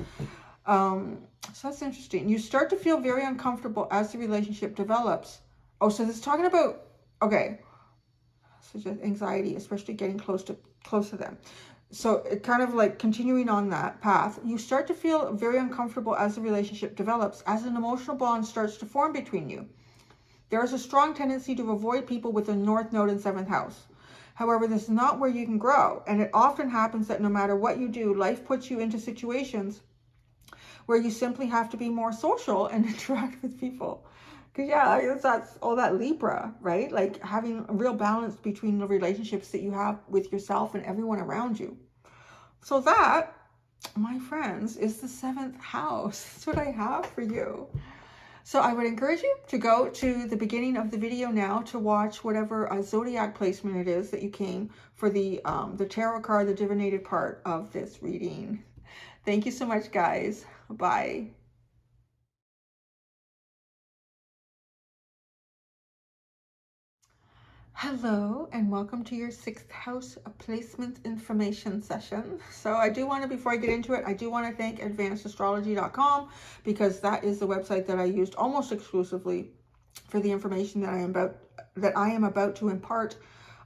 So that's interesting. You start to feel very uncomfortable as the relationship develops. Oh, so this is talking about, okay, so just anxiety, especially getting close to them. So it kind of like continuing on that path, you start to feel very uncomfortable as the relationship develops, as an emotional bond starts to form between you. There is a strong tendency to avoid people with a North Node in 7th house. However, this is not where you can grow, and it often happens that no matter what you do, life puts you into situations where you simply have to be more social and interact with people. Because yeah, that's all that Libra, right? Like having a real balance between the relationships that you have with yourself and everyone around you. So that, my friends, is the 7th house. That's what I have for you. So I would encourage you to go to the beginning of the video now to watch whatever zodiac placement it is that you came for the tarot card, the divinated part of this reading. Thank you so much, guys. Bye. Hello and welcome to your 6th house placement information session. So I do want to, before I get into it, I do want to thank advancedastrology.com because that is the website that I used almost exclusively for the information that I am about to impart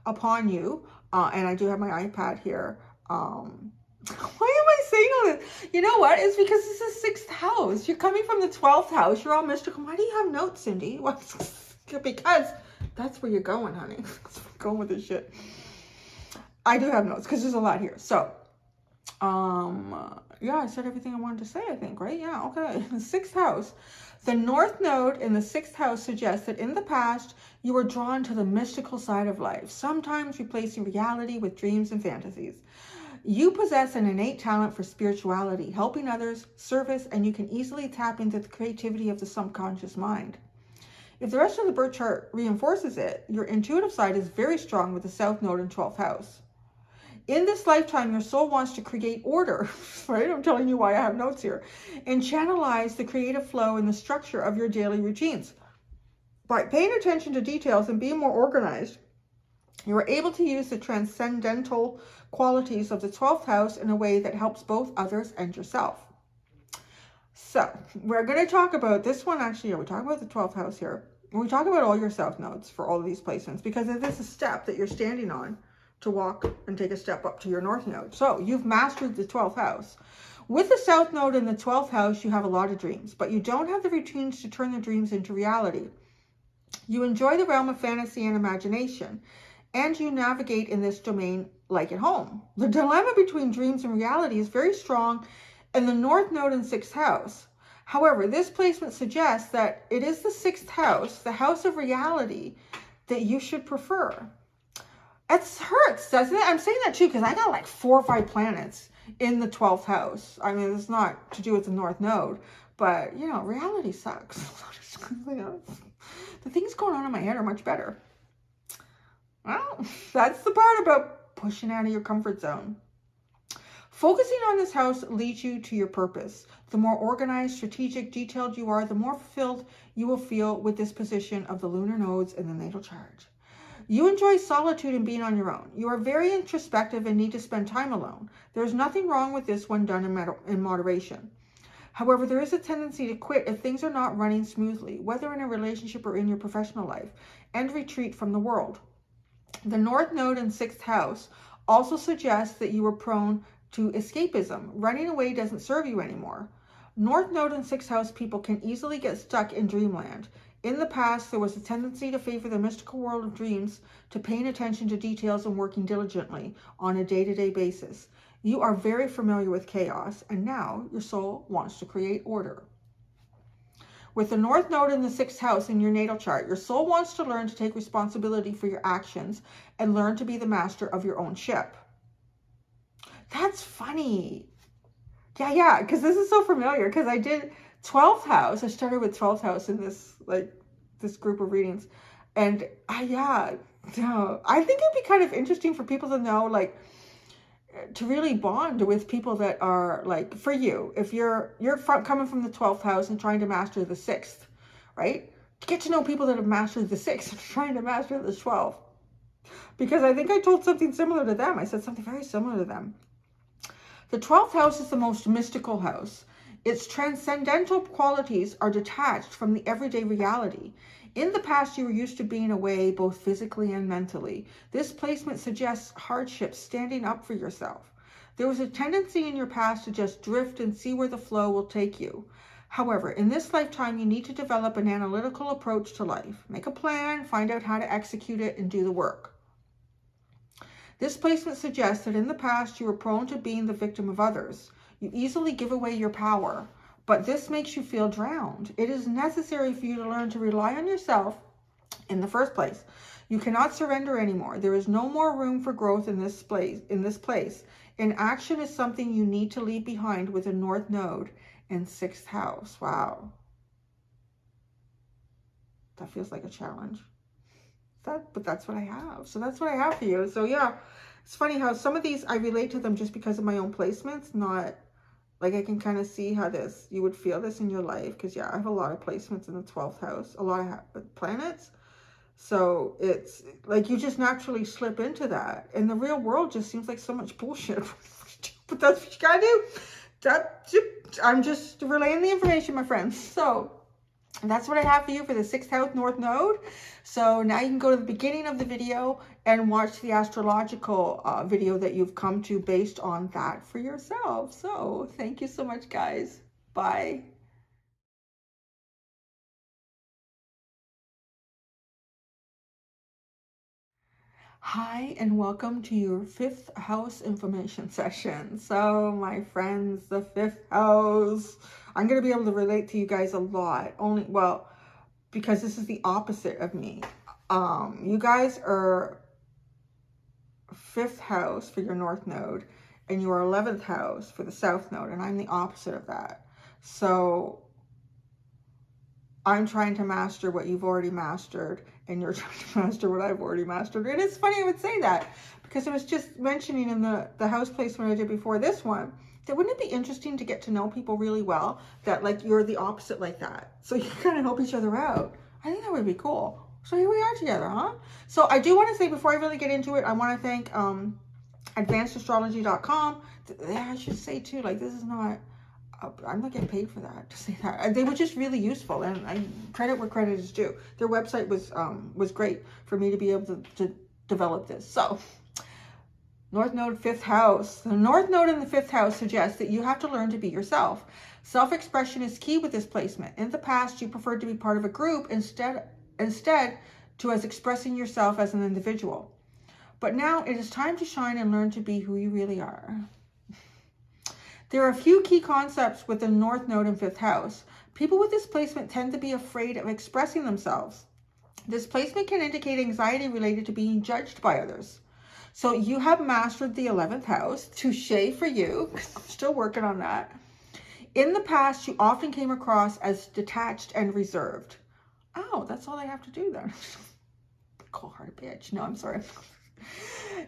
upon you. And I do have my iPad here. Why am I saying all this? You know what? It's because this is 6th house. You're coming from the 12th house. You're all mystical. Why do you have notes, Cindy? Because that's where you're going, honey. Going with this shit. I do have notes because there's a lot here. So, yeah, I said everything I wanted to say, I think, right? Yeah, okay. The 6th house. The North Node in the 6th house suggests that in the past, you were drawn to the mystical side of life, sometimes replacing reality with dreams and fantasies. You possess an innate talent for spirituality, helping others, service, and you can easily tap into the creativity of the subconscious mind. If the rest of the birth chart reinforces it, your intuitive side is very strong with the South Node in 12th house. In this lifetime, your soul wants to create order, right? I'm telling you why I have notes here, and channelize the creative flow and the structure of your daily routines. By paying attention to details and being more organized, you are able to use the transcendental qualities of the 12th house in a way that helps both others and yourself. So we're going to talk about this one. Actually, we talk about the 12th house here. We talk about all your South nodes for all of these placements because it is a step that you're standing on to walk and take a step up to your North Node. So you've mastered the 12th house. With the South Node in the 12th house, you have a lot of dreams, but you don't have the routines to turn the dreams into reality. You enjoy the realm of fantasy and imagination, and you navigate in this domain like at home. The dilemma between dreams and reality is very strong in the North Node in 6th house. However, this placement suggests that it is the 6th house, the house of reality, that you should prefer. It hurts, doesn't it? I'm saying that too because I got like 4 or 5 planets in the 12th house. I mean, it's not to do with the North Node, but, you know, reality sucks. The things going on in my head are much better. Well, that's the part about pushing out of your comfort zone. Focusing on this house leads you to your purpose. The more organized, strategic, detailed you are, the more fulfilled you will feel with this position of the lunar nodes in the natal chart. You enjoy solitude and being on your own. You are very introspective and need to spend time alone. There is nothing wrong with this when done in moderation. However, there is a tendency to quit if things are not running smoothly, whether in a relationship or in your professional life, and retreat from the world. The North Node in 6th house also suggests that you are prone to escapism. Running away doesn't serve you anymore. North Node and 6th house people can easily get stuck in dreamland. In the past, there was a tendency to favor the mystical world of dreams, to paying attention to details and working diligently on a day-to-day basis. You are very familiar with chaos, and now your soul wants to create order. With the North Node in the 6th house in your natal chart, your soul wants to learn to take responsibility for your actions and learn to be the master of your own ship. That's funny. Yeah, because this is so familiar because I did 12th house. I started with 12th house in this group of readings. And I think it'd be kind of interesting for people to know, like, to really bond with people that are like, for you, if you're coming from the 12th house and trying to master the 6th, right? Get to know people that have mastered the 6th and trying to master the 12th. Because I think I told something similar to them. I said something very similar to them. The 12th house is the most mystical house. Its transcendental qualities are detached from the everyday reality. In the past, you were used to being away both physically and mentally. This placement suggests hardship, standing up for yourself. There was a tendency in your past to just drift and see where the flow will take you. However, in this lifetime, you need to develop an analytical approach to life. Make a plan, find out how to execute it, and do the work. This placement suggests that in the past, you were prone to being the victim of others. You easily give away your power, but this makes you feel drowned. It is necessary for you to learn to rely on yourself in the first place. You cannot surrender anymore. There is no more room for growth in this place. Inaction is something you need to leave behind with a North Node in 6th house. Wow. That feels like a challenge. But that's what I have. So that's what I have for you. So yeah, it's funny how some of these I relate to them just because of my own placements, not like I can kind of see how you would feel this in your life. Because yeah, I have a lot of placements in the 12th house, a lot of planets. So it's like you just naturally slip into that. And the real world just seems like so much bullshit. But that's what you gotta do. I'm just relaying the information, my friends. So that's what I have for you for the 6th house North Node. So now you can go to the beginning of the video and watch the astrological video that you've come to based on that for yourself. So thank you so much, guys. Bye. Hi, and welcome to your 5th house information session. So my friends, the 5th house, I'm going to be able to relate to you guys a lot. Well, because this is the opposite of me. You guys are 5th house for your North Node, and you are 11th house for the South Node, and I'm the opposite of that. So I'm trying to master what you've already mastered, and you're trying to master what I've already mastered. And it's funny I would say that, because I was just mentioning in the house placement I did before this one, that wouldn't it be interesting to get to know people really well, that like you're the opposite like that, so you kind of help each other out. I think that would be cool. So here we are together, huh? So I do want to say, before I really get into it, I want to thank advancedastrology.com. Yeah, I should say too, like, this is not, I'm not getting paid for that, to say that. They were just really useful, and I credit where credit is due. Their website was great for me to be able to develop this. So North Node, 5th house. The North Node in the 5th house suggests that you have to learn to be yourself. Self-expression is key with this placement. In the past, you preferred to be part of a group instead to as expressing yourself as an individual. But now it is time to shine and learn to be who you really are. There are a few key concepts with the North Node in 5th house. People with this placement tend to be afraid of expressing themselves. This placement can indicate anxiety related to being judged by others. So you have mastered the 11th house. Touché for you. I'm still working on that. In the past, you often came across as detached and reserved. Oh, that's all I have to do then. Call her a bitch. No, I'm sorry.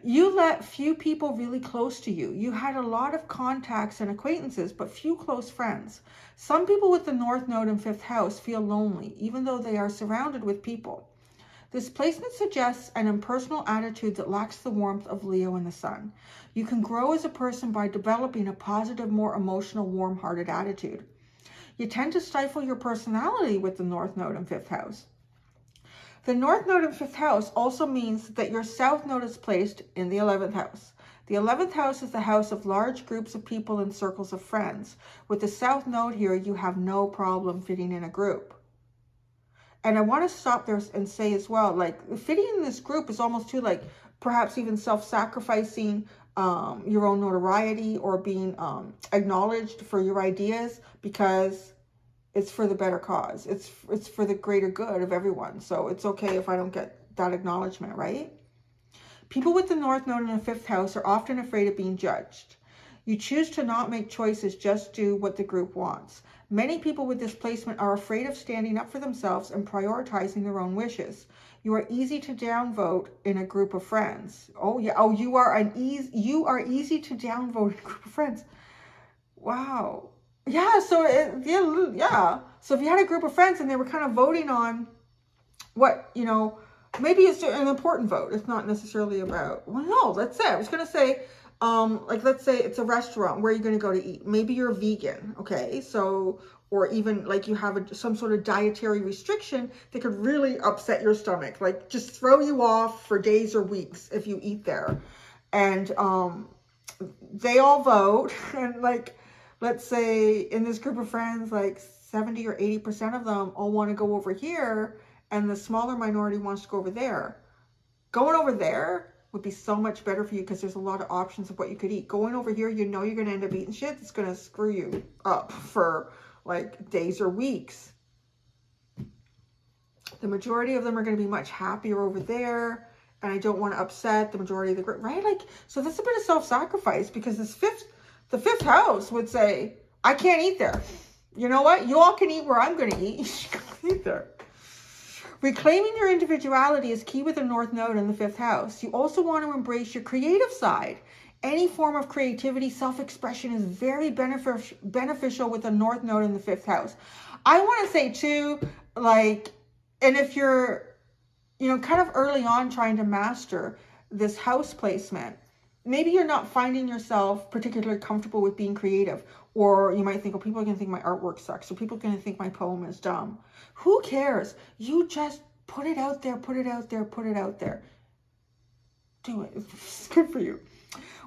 You let few people really close to you. You had a lot of contacts and acquaintances, but few close friends. Some people with the North Node in 5th house feel lonely, even though they are surrounded with people. This placement suggests an impersonal attitude that lacks the warmth of Leo in the Sun. You can grow as a person by developing a positive, more emotional, warm-hearted attitude. You tend to stifle your personality with the North Node in 5th house. The North Node in 5th house also means that your South Node is placed in the 11th house. The 11th house is the house of large groups of people and circles of friends. With the South Node here, you have no problem fitting in a group. And I want to stop there and say as well, like, fitting in this group is almost too, like, perhaps even self-sacrificing your own notoriety, or being acknowledged for your ideas, because it's for the better cause. It's for the greater good of everyone. So it's okay if I don't get that acknowledgement, right? People with the North Node in the 5th house are often afraid of being judged. You choose to not make choices, just do what the group wants. Many people with this placement are afraid of standing up for themselves and prioritizing their own wishes. You are easy to downvote in a group of friends. Oh yeah. Oh, you are easy to downvote in a group of friends. Wow. Yeah, so yeah. So if you had a group of friends and they were kind of voting on what, maybe it's an important vote. It's not necessarily about, well, no, let's say, I was going to say, like, let's say it's a restaurant where you're going to go to eat. Maybe you're vegan, okay? So, or even like you have some sort of dietary restriction that could really upset your stomach, like just throw you off for days or weeks if you eat there. And they all vote, and like, let's say in this group of friends, like 70 or 80% of them all want to go over here, and the smaller minority wants to go over there. Going over there would be so much better for you, because there's a lot of options of what you could eat. Going over here, you're going to end up eating shit that's going to screw you up for like days or weeks. The majority of them are going to be much happier over there, and I don't want to upset the majority of the group, right? Like, so that's a bit of self-sacrifice, because the 5th house would say, I can't eat there. You know what? You all can eat where I'm going to eat. You can't eat there. Reclaiming your individuality is key with the North Node in the 5th house. You also want to embrace your creative side. Any form of creativity, self-expression is very beneficial with the North Node in the 5th house. I want to say too, like, and if you're kind of early on trying to master this house placement. Maybe you're not finding yourself particularly comfortable with being creative, or you might think, well, people are going to think my artwork sucks, or people are going to think my poem is dumb. Who cares? You just put it out there, put it out there, put it out there. Do it. It's good for you.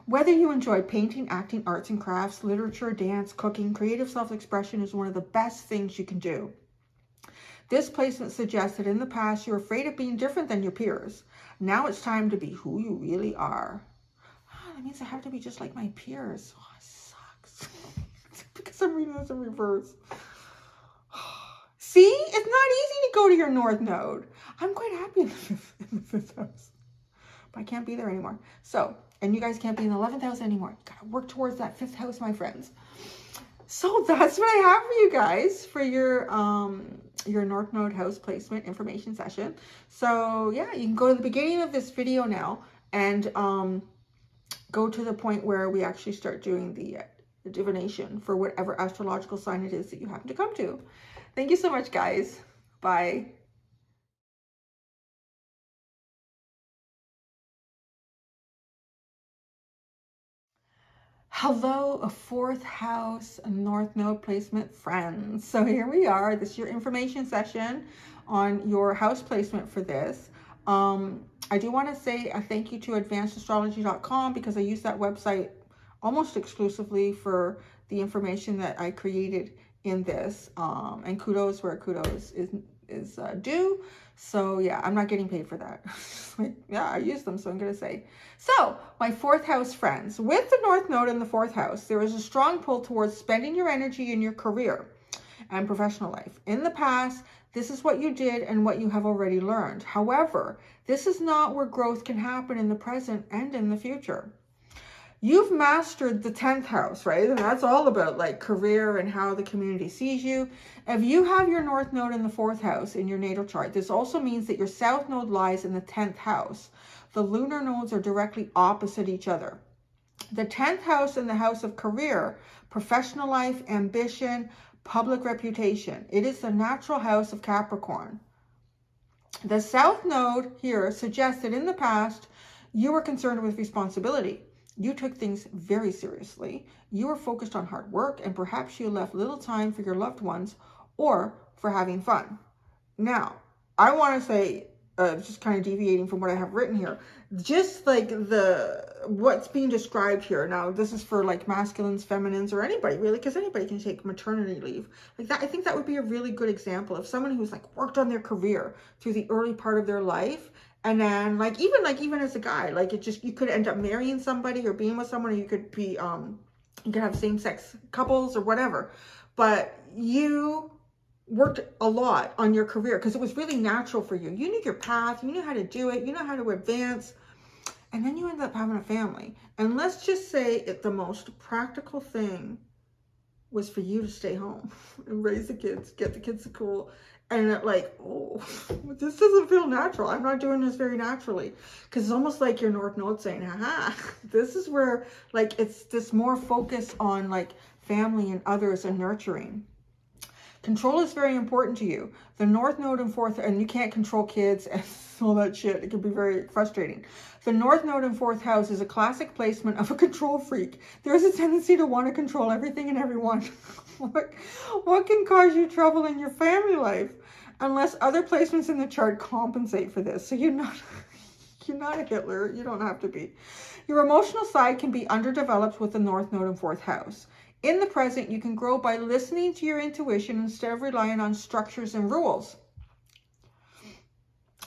Whether you enjoy painting, acting, arts and crafts, literature, dance, cooking, creative self-expression is one of the best things you can do. This placement suggests that in the past you're afraid of being different than your peers. Now it's time to be who you really are. Oh, that means I have to be just like my peers. Oh, it sucks. Because I'm reading this in reverse. See, it's not easy to go to your North Node. I'm quite happy in the fifth house, but I can't be there anymore. So, and you guys can't be in the 11th house anymore. You gotta work towards that fifth house, my friends. So that's what I have for you guys for your North Node house placement information session. So yeah, you can go to the beginning of this video now and go to the point where we actually start doing the divination for whatever astrological sign it is that you happen to come to. Thank you so much, guys. Bye. Hello, a fourth house North Node placement friends. So here we are. This is your information session on your house placement for this. I do want to say a thank you to advancedastrology.com because I use that website almost exclusively for the information that I created in this. And kudos where kudos is due. So yeah, I'm not getting paid for that. Yeah, I use them, so I'm going to say. So my fourth house friends, with the North Node in the fourth house, there is a strong pull towards spending your energy in your career and professional life. In the past, this is what you did and what you have already learned. However, this is not where growth can happen in the present and in the future. You've mastered the 10th house, right? And that's all about like career and how the community sees you. If you have your North Node in the fourth house in your natal chart, this also means that your South Node lies in the 10th house. The lunar nodes are directly opposite each other. The 10th house in the house of career, professional life, ambition, public reputation. It is the natural house of Capricorn. The South Node here suggests that in the past, you were concerned with responsibility. You took things very seriously. You were focused on hard work, and perhaps you left little time for your loved ones or for having fun. Now, I want to say, just kind of deviating from what I have written here, just like what's being described here. Now, this is for like masculines, feminines, or anybody really, because anybody can take maternity leave. Like that, I think that would be a really good example of someone who's like worked on their career through the early part of their life. And then even as a guy, like you could end up marrying somebody or being with someone, or you could be, you could have same-sex couples or whatever. But you worked a lot on your career because it was really natural for you. You knew your path, you knew how to do it, you know how to advance. And then you ended up having a family. And let's just say the most practical thing was for you to stay home and raise the kids, get the kids to school. And like, oh, this doesn't feel natural. I'm not doing this very naturally. Because it's almost like your North Node saying, haha, this is where like it's this more focus on like family and others and nurturing. Control is very important to you. The North Node in fourth, and you can't control kids and all that shit. It can be very frustrating. The North Node in fourth house is a classic placement of a control freak. There is a tendency to want to control everything and everyone. What can cause you trouble in your family life? Unless other placements in the chart compensate for this. So you're not a Hitler. You don't have to be. Your emotional side can be underdeveloped with the North Node in fourth house. In the present, you can grow by listening to your intuition instead of relying on structures and rules.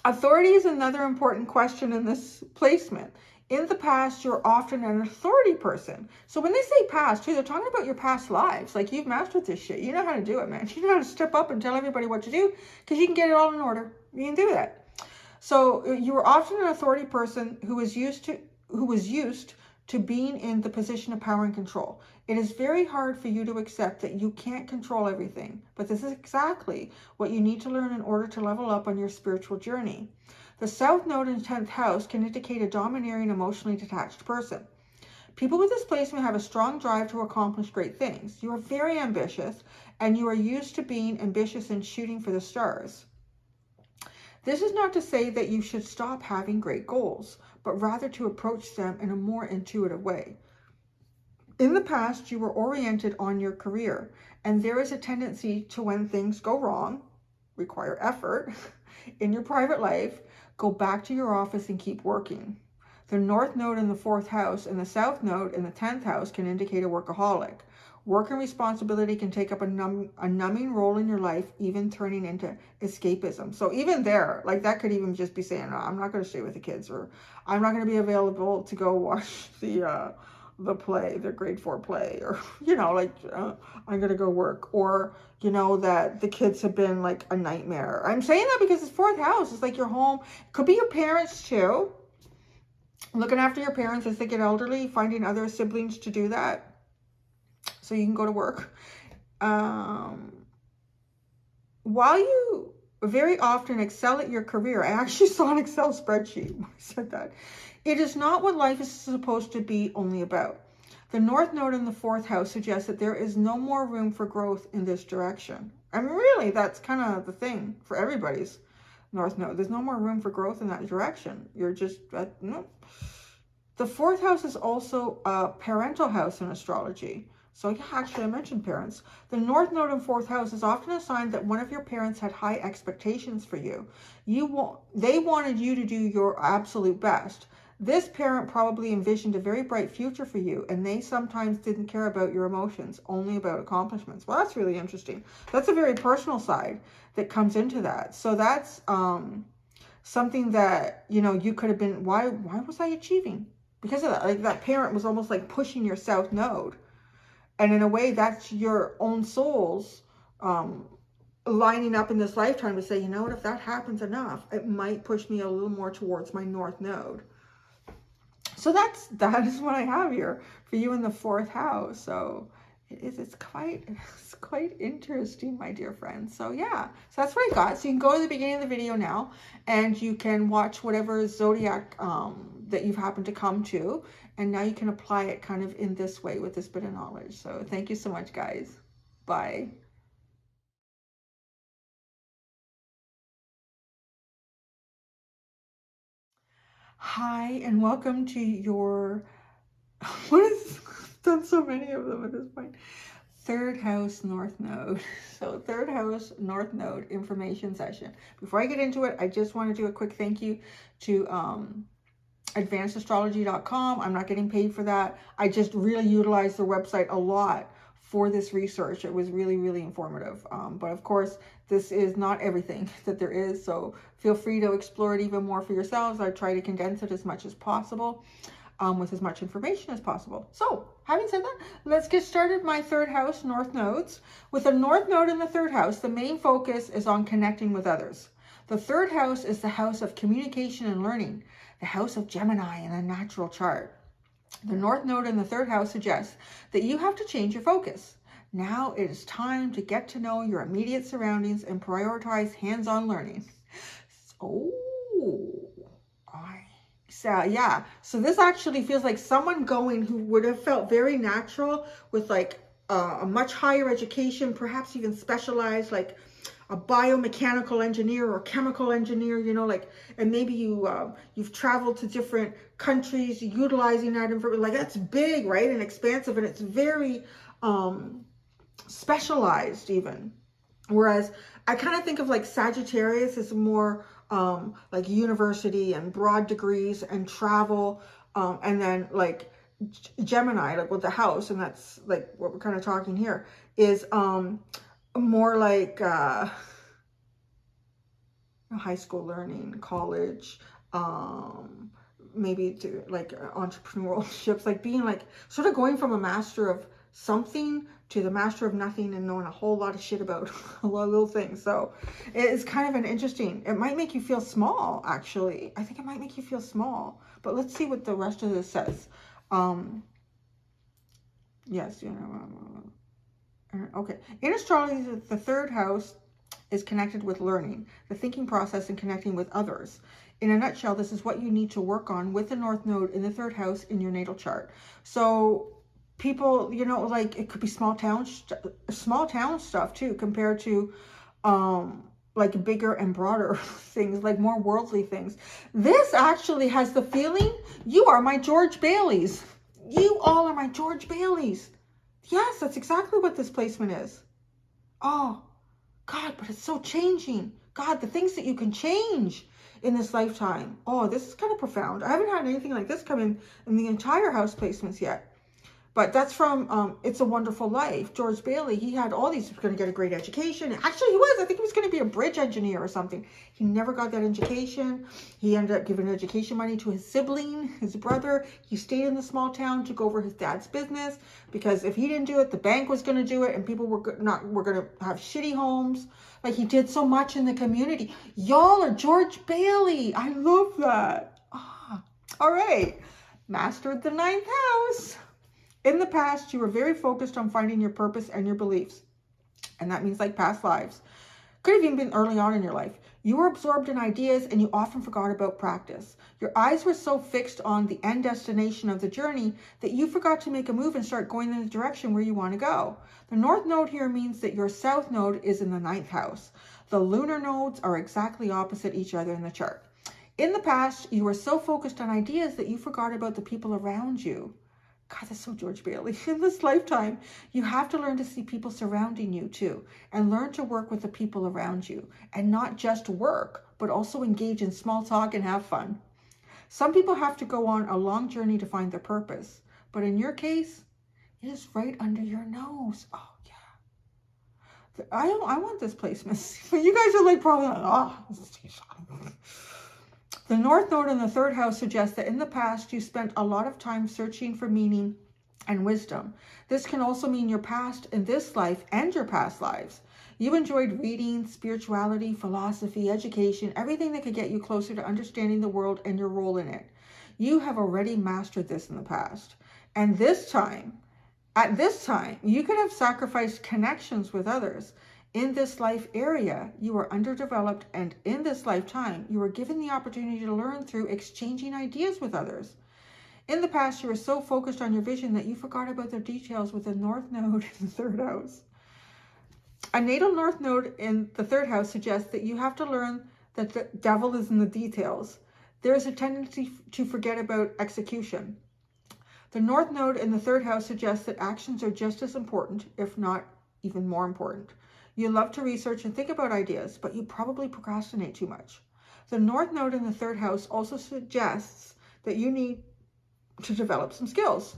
Authority is another important question in this placement. In the past, you're often an authority person. So when they say past, too, they're talking about your past lives. Like, you've mastered this shit. You know how to do it, man. You know how to step up and tell everybody what to do because you can get it all in order. You can do that. So you were often an authority person who was used to being in the position of power and control. It is very hard for you to accept that you can't control everything, but this is exactly what you need to learn in order to level up on your spiritual journey. The South Node in 10th house can indicate a domineering, emotionally detached person. People with this placement have a strong drive to accomplish great things. You are very ambitious, and you are used to being ambitious and shooting for the stars. This is not to say that you should stop having great goals, but rather to approach them in a more intuitive way. In the past, you were oriented on your career, and there is a tendency to, when things go wrong, require effort in your private life, go back to your office and keep working. The North Node in the 4th house and the South Node in the 10th house can indicate a workaholic. Work and responsibility can take up a numbing role in your life, even turning into escapism. So even there, like that could even just be saying, no, I'm not going to stay with the kids, or I'm not going to be available to go watch the play, the grade 4 play, or, you know, like, I'm going to go work, or, you know, that the kids have been like a nightmare. I'm saying that because it's 4th house. It's like your home. Could be your parents too. Looking after your parents as they get elderly, finding other siblings to do that so you can go to work. While you very often excel at your career, I actually saw an Excel spreadsheet when I said that, it is not what life is supposed to be only about. The North Node in the 4th house suggests that there is no more room for growth in this direction. And really, that's kind of the thing for everybody's North Node. There's no more room for growth in that direction. You're just, no. The 4th house is also a parental house in astrology. So yeah, actually I mentioned parents. The North Node in 4th house is often a sign that one of your parents had high expectations for you. They wanted you to do your absolute best. This parent probably envisioned a very bright future for you, and they sometimes didn't care about your emotions, only about accomplishments. Well, that's really interesting. That's a very personal side that comes into that. So that's something that, you know, you could have been, why was I achieving? Because of that, like that parent was almost like pushing your South Node. And in a way, that's your own souls lining up in this lifetime to say, you know what, if that happens enough, it might push me a little more towards my North Node. So that is what I have here for you in the 4th house. So it's quite interesting, my dear friends. So yeah, so that's what I got. So you can go to the beginning of the video now, and you can watch whatever zodiac that you've happened to come to, and now you can apply it kind of in this way with this bit of knowledge. So thank you so much, guys. Bye. Hi, and welcome to your, what is, done so many of them at this point, 3rd house North Node. So 3rd house North Node information session. Before I get into it, I just want to do a quick thank you to advancedastrology.com. I'm not getting paid for that. I just really utilized their website a lot for this research. It was really, really informative. But of course, this is not everything that there is. So feel free to explore it even more for yourselves. I try to condense it as much as possible, with as much information as possible. So having said that, let's get started. My 3rd house North Nodes. With a North Node in the 3rd house, the main focus is on connecting with others. The 3rd house is the house of communication and learning, the house of Gemini in a natural chart. The North Node in the 3rd house suggests that you have to change your focus. Now it is time to get to know your immediate surroundings and prioritize hands-on learning. Yeah, so this actually feels like someone going who would have felt very natural with like a much higher education, perhaps even specialized, like a biomechanical engineer or chemical engineer, you know, like, and maybe you've traveled to different countries utilizing that information. Like, that's big, right, and expansive, and it's very specialized even. Whereas I kind of think of like Sagittarius as more like university and broad degrees and travel, and then like Gemini, like with the house, and that's like what we're kind of talking here, is more like high school learning, college, maybe to like entrepreneurships, like being like sort of going from a master of something to the master of nothing and knowing a whole lot of shit about a lot of little things. So it's kind of an interesting, it might make you feel small, actually. I think it might make you feel small, but let's see what the rest of this says. Yes, you know, okay. In astrology, the 3rd house is connected with learning, the thinking process, and connecting with others. In a nutshell, this is what you need to work on with the North Node in the 3rd house in your natal chart. So people, you know, like it could be small town stuff too, compared to like bigger and broader things, like more worldly things. This actually has the feeling, you are my George Baileys. You all are my George Baileys. Yes, that's exactly what this placement is. Oh, God, but it's so changing. God, the things that you can change in this lifetime. Oh, this is kind of profound. I haven't had anything like this come in the entire house placements yet. But that's from It's a Wonderful Life. George Bailey, he had all these, he was going to get a great education. Actually, he was. I think he was going to be a bridge engineer or something. He never got that education. He ended up giving education money to his sibling, his brother. He stayed in the small town, took over his dad's business, because if he didn't do it, the bank was going to do it, and people were going to have shitty homes. Like, he did so much in the community. Y'all are George Bailey. I love that. All right. Mastered the 9th house. In the past, you were very focused on finding your purpose and your beliefs. And that means like past lives. Could have even been early on in your life. You were absorbed in ideas and you often forgot about practice. Your eyes were so fixed on the end destination of the journey that you forgot to make a move and start going in the direction where you want to go. The North Node here means that your South Node is in the 9th house. The lunar nodes are exactly opposite each other in the chart. In the past, you were so focused on ideas that you forgot about the people around you. God, that's so George Bailey. In this lifetime, you have to learn to see people surrounding you too, and learn to work with the people around you, and not just work, but also engage in small talk and have fun. Some people have to go on a long journey to find their purpose, but in your case, it is right under your nose. Oh yeah. I want this placement. But you guys are like probably like, oh. The North Node in the 3rd house suggests that in the past, you spent a lot of time searching for meaning and wisdom. This can also mean your past in this life and your past lives. You enjoyed reading, spirituality, philosophy, education, everything that could get you closer to understanding the world and your role in it. You have already mastered this in the past. And at this time, you could have sacrificed connections with others. In this life area, you are underdeveloped, and in this lifetime, you are given the opportunity to learn through exchanging ideas with others. In the past, you were so focused on your vision that you forgot about the details with the North Node in the 3rd house. A natal North Node in the 3rd house suggests that you have to learn that the devil is in the details. There is a tendency to forget about execution. The North Node in the 3rd house suggests that actions are just as important, if not even more important. You love to research and think about ideas, but you probably procrastinate too much. The North Node in the 3rd house also suggests that you need to develop some skills.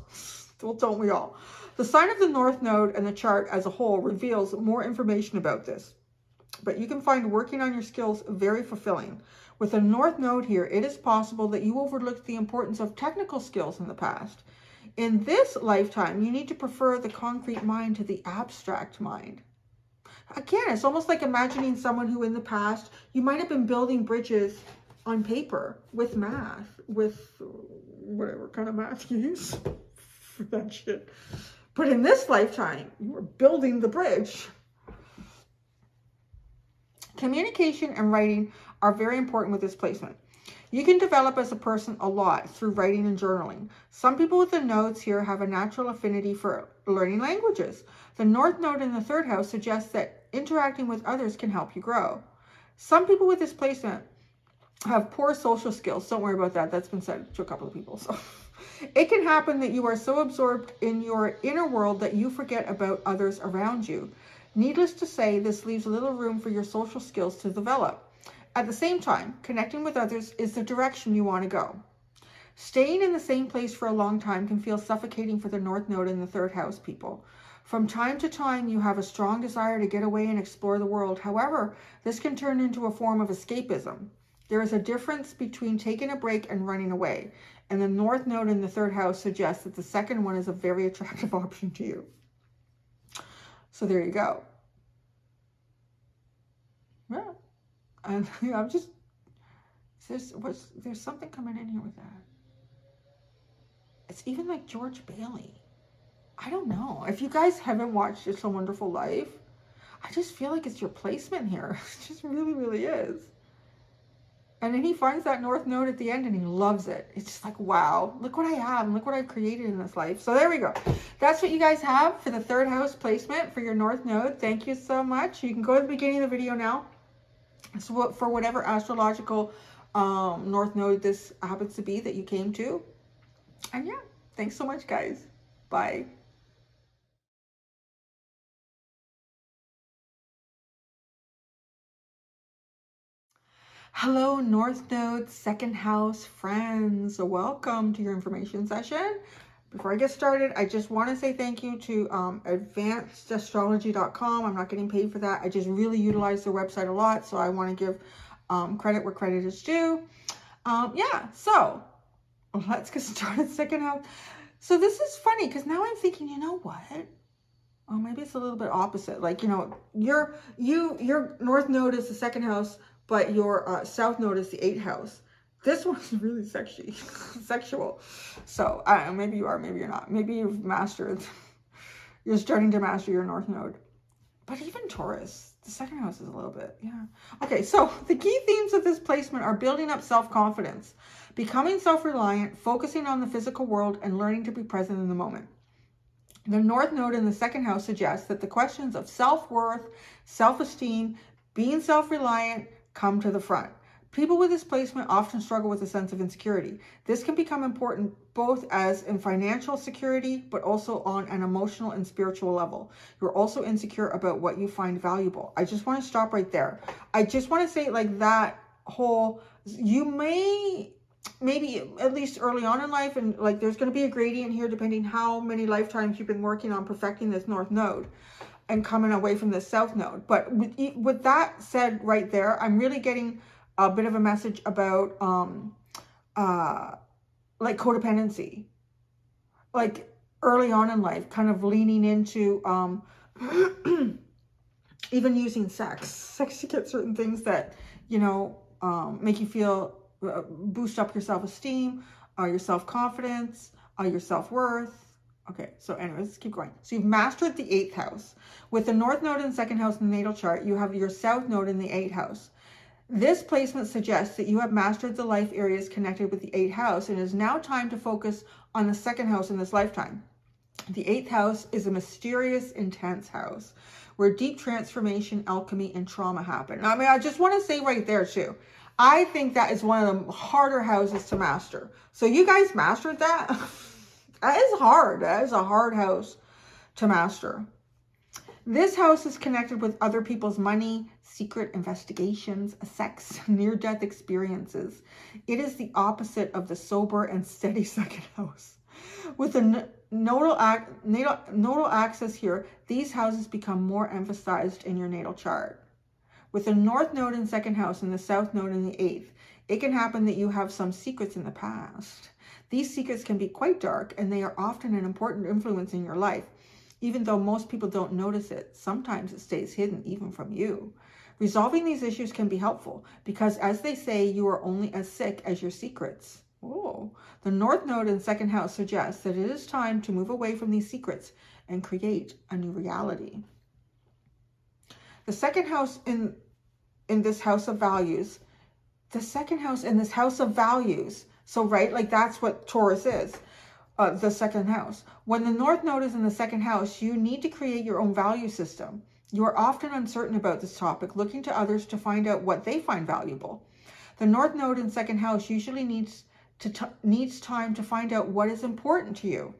Well, don't we all? The sign of the North Node and the chart as a whole reveals more information about this, but you can find working on your skills very fulfilling. With the North Node here, it is possible that you overlooked the importance of technical skills in the past. In this lifetime, you need to prefer the concrete mind to the abstract mind. Again, it's almost like imagining someone who in the past, you might have been building bridges on paper with math, with whatever kind of math you use for that shit. But in this lifetime, you were building the bridge. Communication and writing are very important with this placement. You can develop as a person a lot through writing and journaling. Some people with the nodes here have a natural affinity for learning languages. The North Node in the 3rd house suggests that interacting with others can help you grow. Some people with this placement have poor social skills. Don't worry about that. That's been said to a couple of people. So it can happen that you are so absorbed in your inner world that you forget about others around you. Needless to say, this leaves little room for your social skills to develop. At the same time, connecting with others is the direction you want to go. Staying in the same place for a long time can feel suffocating for the North Node in the 3rd house people. From time to time, you have a strong desire to get away and explore the world. However, this can turn into a form of escapism. There is a difference between taking a break and running away, and the North Node in the 3rd house suggests that the second one is a very attractive option to you. So there you go. Yeah. And I'm just, there's something coming in here with that. It's even like George Bailey. I don't know. If you guys haven't watched It's a Wonderful Life, I just feel like it's your placement here. It just really, really is. And then he finds that North Node at the end and he loves it. It's just like, wow, look what I have and look what I've created in this life. So there we go. That's what you guys have for the 3rd house placement for your North Node. Thank you so much. You can go to the beginning of the video now So for whatever astrological North Node this happens to be that you came to. And yeah, thanks so much, guys. Bye. Hello, North Node second house friends. Welcome to your information session. Before I get started, I just want to say thank you to advancedastrology.com. I'm not getting paid for that. I just really utilize their website a lot, so I want to give credit where credit is due. Yeah, so let's get started. Second house. So this is funny because now I'm thinking, you know what? Oh, maybe it's a little bit opposite. Like, you know, your North Node is the second house, but your South Node is the 8th house. This one's really sexual. So I don't know, maybe you are, maybe you're not. Maybe you're starting to master your North Node. But even Taurus, the second house is a little bit, yeah. Okay, so the key themes of this placement are building up self-confidence, becoming self-reliant, focusing on the physical world, and learning to be present in the moment. The North Node in the second house suggests that the questions of self-worth, self-esteem, being self-reliant come to the front. People with this placement often struggle with a sense of insecurity. This can become important both as in financial security, but also on an emotional and spiritual level. You're also insecure about what you find valuable. I just want to stop right there. I just want to say, like, that whole, you maybe at least early on in life, and like there's going to be a gradient here depending how many lifetimes you've been working on perfecting this North Node and coming away from this South Node. But with that said right there, I'm really getting a bit of a message about like codependency, like early on in life, kind of leaning into even using sex to get certain things that, you know, make you feel, boost up your self-esteem, your self-confidence, your self-worth. Okay, so anyways, let's keep going. So you've mastered the 8th house. With the North Node in the second house in the natal chart, you have your South Node in the 8th house. This placement suggests that you have mastered the life areas connected with the 8th house, and it is now time to focus on the second house in this lifetime. The 8th house is a mysterious, intense house where deep transformation, alchemy, and trauma happen. I mean, I just want to say right there too, I think that is one of the harder houses to master. So you guys mastered that? That is hard. That is a hard house to master. This house is connected with other people's money, secret investigations, sex, near-death experiences. It is the opposite of the sober and steady second house. With the nodal axis here, these houses become more emphasized in your natal chart. With the North Node in second house and the South Node in the 8th, it can happen that you have some secrets in the past. These secrets can be quite dark, and they are often an important influence in your life. Even though most people don't notice it, sometimes it stays hidden even from you. Resolving these issues can be helpful because, as they say, you are only as sick as your secrets. Oh, the North Node in second house suggests that it is time to move away from these secrets and create a new reality. The second house in this house of values, so right, like that's what Taurus is. The second house. When the North Node is in the second house, you need to create your own value system. You are often uncertain about this topic, looking to others to find out what they find valuable. The North Node in second house usually needs time to find out what is important to you.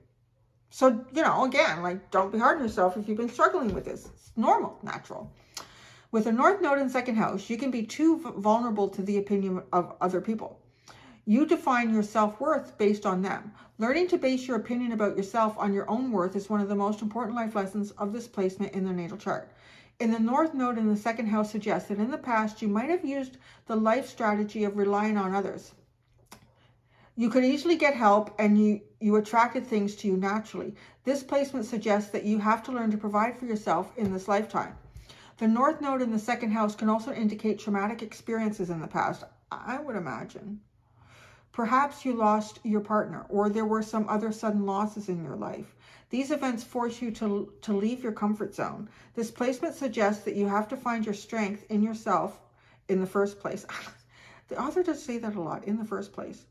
So, you know, again, like, don't be hard on yourself if you've been struggling with this. It's normal, natural. With a North Node in second house, you can be too vulnerable to the opinion of other people. You define your self-worth based on them. Learning to base your opinion about yourself on your own worth is one of the most important life lessons of this placement in the natal chart. In the North Node in the second house suggests that in the past, you might have used the life strategy of relying on others. You could easily get help, and you attracted things to you naturally. This placement suggests that you have to learn to provide for yourself in this lifetime. The North Node in the second house can also indicate traumatic experiences in the past, I would imagine. Perhaps you lost your partner, or there were some other sudden losses in your life. These events force you to leave your comfort zone. This placement suggests that you have to find your strength in yourself in the first place. The author does say that a lot, in the first place.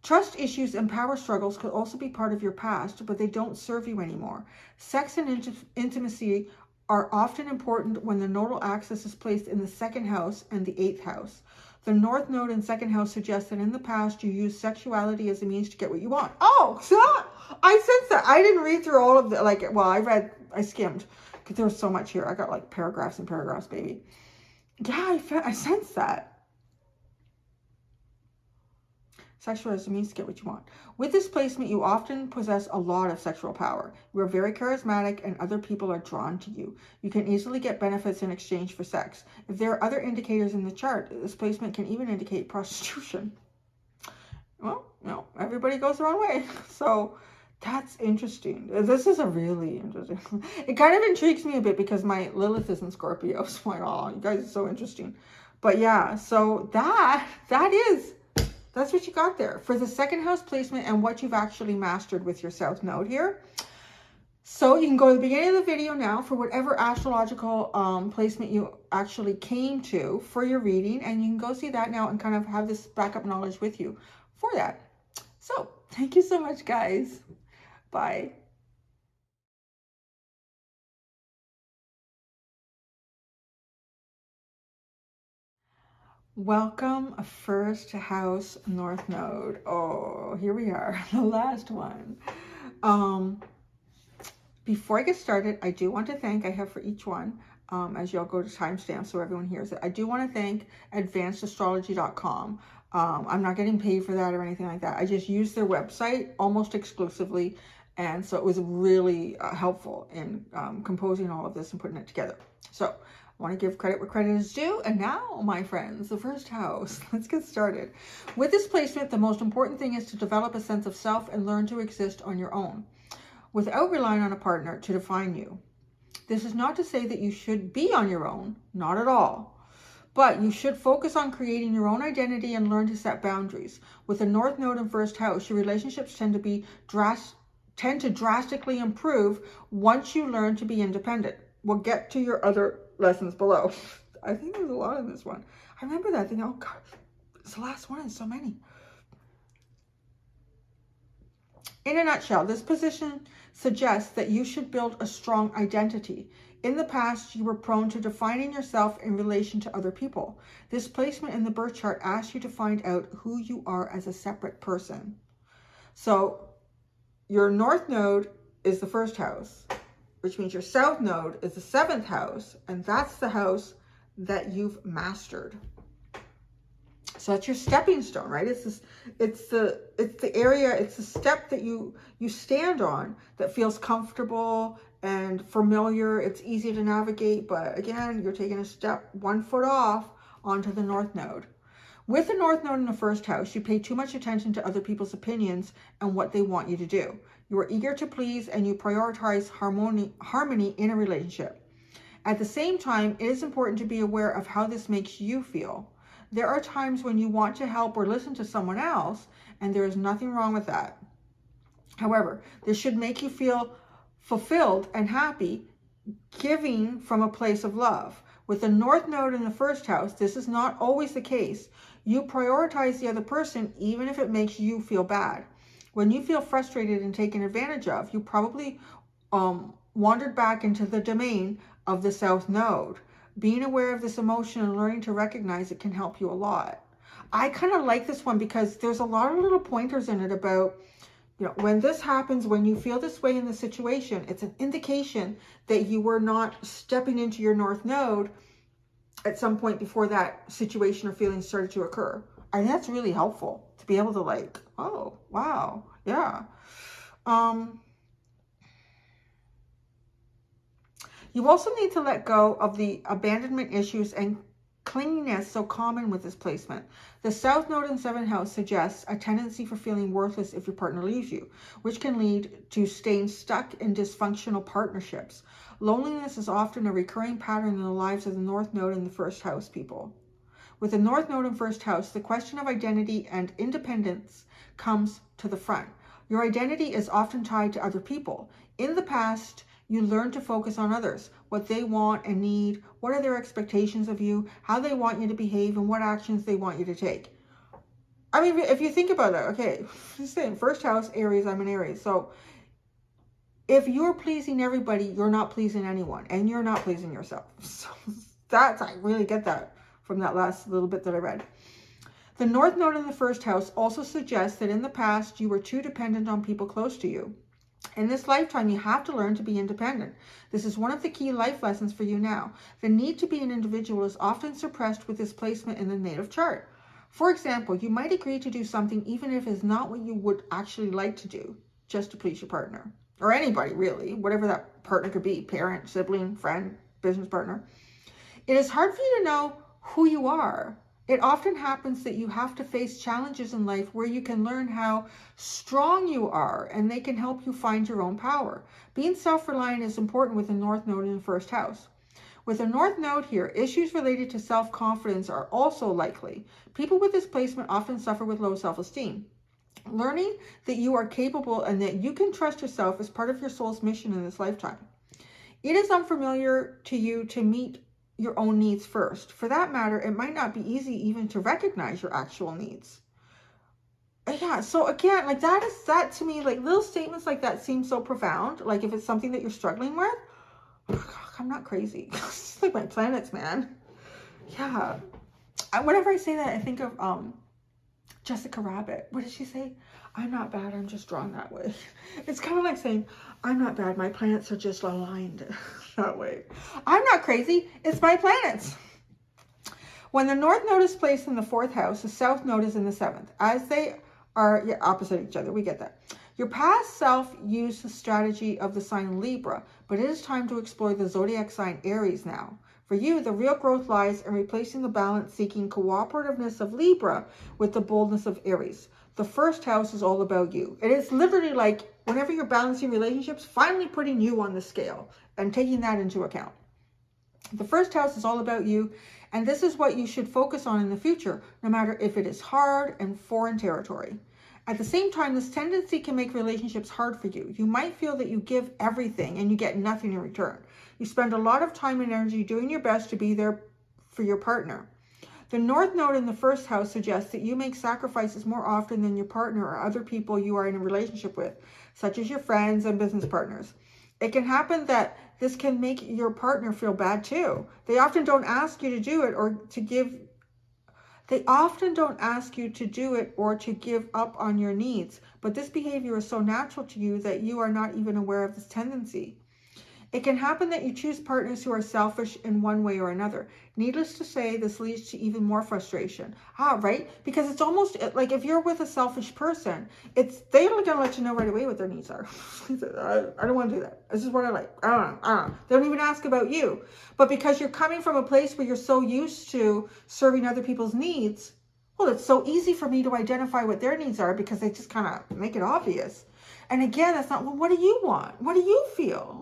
Trust issues and power struggles could also be part of your past, but they don't serve you anymore. Sex and intimacy are often important when the nodal axis is placed in the 2nd house and the 8th house. The North Node in 2nd house suggests that in the past you used sexuality as a means to get what you want. Oh, so I sense that. I didn't read through all of the, like, well, I skimmed because there was so much here. I got like paragraphs and paragraphs, baby. Yeah, I sense that. Sexual as a means to get what you want. With this placement, you often possess a lot of sexual power. You are very charismatic and other people are drawn to you. You can easily get benefits in exchange for sex. If there are other indicators in the chart, this placement can even indicate prostitution. Well, no, everybody goes their own way. So that's interesting. This is a really interesting. It kind of intrigues me a bit because my Lilith is in Scorpio. So I'm like, oh, you guys are so interesting. But yeah, so that's what you got there for the 2nd house placement and what you've actually mastered with your South Node here. So you can go to the beginning of the video now for whatever astrological placement you actually came to for your reading. And you can go see that now and kind of have this backup knowledge with you for that. So thank you so much, guys. Bye. Welcome, 1st house North Node. Oh, here we are, the last one. Before I get started, I do want to thank, I have for each one, as y'all go to timestamp so everyone hears it. I do want to thank advancedastrology.com. I'm not getting paid for that or anything like that. I just use their website almost exclusively. And so it was really helpful in composing all of this and putting it together. So I want to give credit where credit is due. And now, my friends, the 1st house, let's get started. With this placement, the most important thing is to develop a sense of self and learn to exist on your own without relying on a partner to define you. This is not to say that you should be on your own, not at all. But you should focus on creating your own identity and learn to set boundaries. With the North Node in 1st house, your relationships tend to drastically improve once you learn to be independent. We'll get to your other lessons below. I think there's a lot in this one. I remember that thing. Oh God, it's the last one in so many. In a nutshell, this position suggests that you should build a strong identity. In the past, you were prone to defining yourself in relation to other people. This placement in the birth chart asks you to find out who you are as a separate person. So your North Node is the 1st house, which means your South Node is the 7th house, and that's the house that you've mastered. So that's your stepping stone, right? It's the area, it's the step that you stand on that feels comfortable and familiar. It's easy to navigate, but again, you're taking a step 1 foot off onto the North Node. With the North Node in the 1st house, you pay too much attention to other people's opinions and what they want you to do. You are eager to please and you prioritize harmony in a relationship. At the same time, it is important to be aware of how this makes you feel. There are times when you want to help or listen to someone else, and there is nothing wrong with that. However, this should make you feel fulfilled and happy, giving from a place of love. With the North Node in the 1st house, this is not always the case. You prioritize the other person, even if it makes you feel bad. When you feel frustrated and taken advantage of, you probably wandered back into the domain of the South Node. Being aware of this emotion and learning to recognize it can help you a lot. I kind of like this one because there's a lot of little pointers in it about, you know, when this happens, when you feel this way in the situation, it's an indication that you were not stepping into your North Node at some point before that situation or feeling started to occur. And that's really helpful to be able to like, oh, wow, yeah. You also need to let go of the abandonment issues and clinginess so common with this placement. The South Node in 7th house suggests a tendency for feeling worthless if your partner leaves you, which can lead to staying stuck in dysfunctional partnerships. Loneliness is often a recurring pattern in the lives of the North Node in the 1st house people. With the North Node in 1st house, the question of identity and independence comes to the front. Your identity is often tied to other people. In the past, you learn to focus on others, what they want and need, what are their expectations of you, how they want you to behave, and what actions they want you to take. I mean, if you think about it, okay, just saying, 1st house, Aries, I'm an Aries. So If you're pleasing everybody, you're not pleasing anyone, and you're not pleasing yourself. So I really get that from that last little bit that I read. The North Node in the first house also suggests that in the past you were too dependent on people close to you. In this lifetime, you have to learn to be independent. This is one of the key life lessons for you now. The need to be an individual is often suppressed with this placement in the native chart. For example, you might agree to do something even if it's not what you would actually like to do, just to please your partner. Or anybody, really, whatever that partner could be, parent, sibling, friend, business partner. It is hard for you to know who you are. It often happens that you have to face challenges in life where you can learn how strong you are, and they can help you find your own power. Being self-reliant is important with the North Node in the first house. With a North Node here, issues related to self-confidence are also likely. People with this placement often suffer with low self-esteem. Learning that you are capable and that you can trust yourself is part of your soul's mission in this lifetime. It is unfamiliar to you to meet your own needs first. For that matter, it might not be easy even to recognize your actual needs. Yeah, so again, like that to me, like little statements like that seem so profound. Like if it's something that you're struggling with, I'm not crazy. It's like my planets, man. Yeah. Whenever I say that, I think of Jessica Rabbit. What did she say? I'm not bad, I'm just drawn that way. It's kind of like saying, I'm not bad, my planets are just aligned that way. I'm not crazy, it's my planets. When the North Node is placed in the 4th house, the South Node is in the 7th. As they are opposite each other, we get that. Your past self used the strategy of the sign Libra, but it is time to explore the zodiac sign Aries now. For you, the real growth lies in replacing the balance-seeking cooperativeness of Libra with the boldness of Aries. The first house is all about you. It is literally like whenever you're balancing relationships, finally putting you on the scale and taking that into account. The first house is all about you, and this is what you should focus on in the future, no matter if it is hard and foreign territory. At the same time, this tendency can make relationships hard for you. You might feel that you give everything and you get nothing in return. You spend a lot of time and energy doing your best to be there for your partner. The North Node in the first house suggests that you make sacrifices more often than your partner or other people you are in a relationship with, such as your friends and business partners. It can happen that this can make your partner feel bad too. They often don't ask you to do it or to give up on your needs, but this behavior is so natural to you that you are not even aware of this tendency. It can happen that you choose partners who are selfish in one way or another. Needless to say, this leads to even more frustration. Right? Because it's almost like if you're with a selfish person, they're going to let you know right away what their needs are. I don't want to do that. This is what I like. I don't know. They don't even ask about you. But because you're coming from a place where you're so used to serving other people's needs, well, it's so easy for me to identify what their needs are because they just kind of make it obvious. And again, that's not, well, what do you want? What do you feel?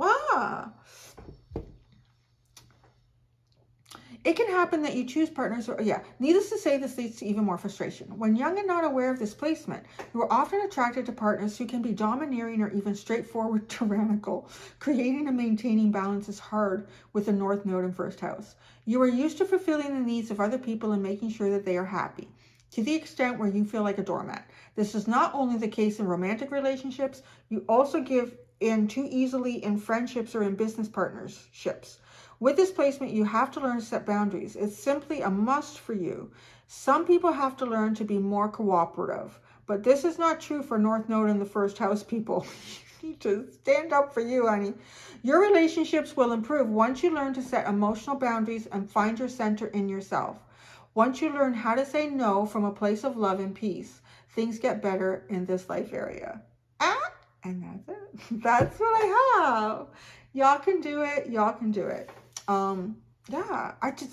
It can happen that you choose partners, needless to say, this leads to even more frustration. When young and not aware of this placement, you are often attracted to partners who can be domineering or even straightforward tyrannical. Creating and maintaining balance is hard with the North Node in first house. You are used to fulfilling the needs of other people and making sure that they are happy, to the extent where you feel like a doormat. This is not only the case in romantic relationships, you also give in too easily in friendships or in business partnerships. With this placement, you have to learn to set boundaries. It's simply a must for you. Some people have to learn to be more cooperative, but this is not true for North Node in the first house people. You need to stand up for you, honey. Your relationships will improve once you learn to set emotional boundaries and find your center in yourself. Once you learn how to say no from a place of love and peace, things get better in this life area. And that's it. That's what I have. Y'all can do it. Y'all can do it. I just,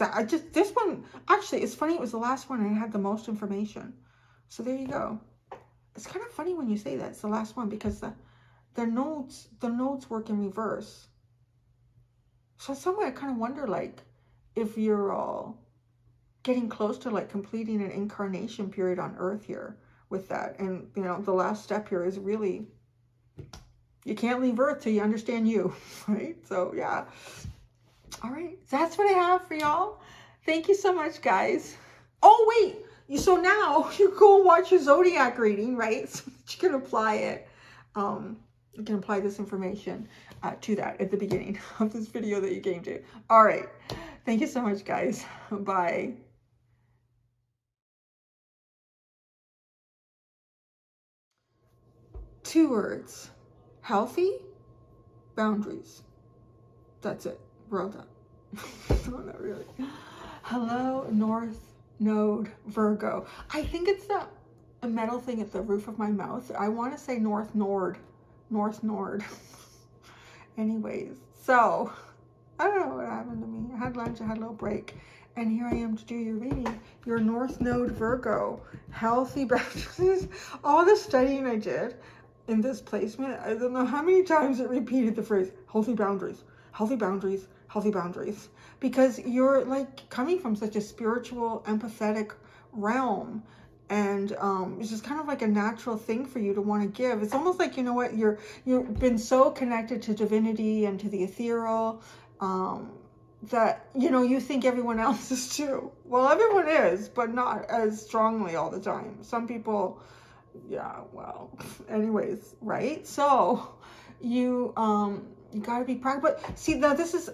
this one, actually, it's funny. It was the last one and it had the most information. So there you go. It's kind of funny when you say that it's the last one because the nodes work in reverse. So some way I kind of wonder, like, if you're all getting close to like completing an incarnation period on Earth here with that. And, you know, the last step here is really, you can't leave Earth till you understand you, right? So, yeah. All right. That's what I have for y'all. Thank you so much, guys. Oh, wait. So now you go and watch your zodiac reading, right? So that you can apply it. you can apply this information to that at the beginning of this video that you came to. All right. Thank you so much, guys. Bye. 2 words. Healthy boundaries. That's it. We're all done. No, not really. Hello, North Node Virgo. I think it's a metal thing at the roof of my mouth. I want to say North Nord. North Nord. Anyways, so I don't know what happened to me. I had lunch, I had a little break, and here I am to do your reading. Your North Node Virgo. Healthy boundaries. All the studying I did in this placement, I don't know how many times it repeated the phrase healthy boundaries, healthy boundaries, healthy boundaries, because you're like coming from such a spiritual, empathetic realm, and it's just kind of like a natural thing for you to want to give. It's almost like, you know what, you've been so connected to divinity and to the ethereal, that, you know, you think everyone else is too. Well, everyone is, but not as strongly all the time. Some people, yeah, well, anyways, right? So you got to be practical. But see, now this is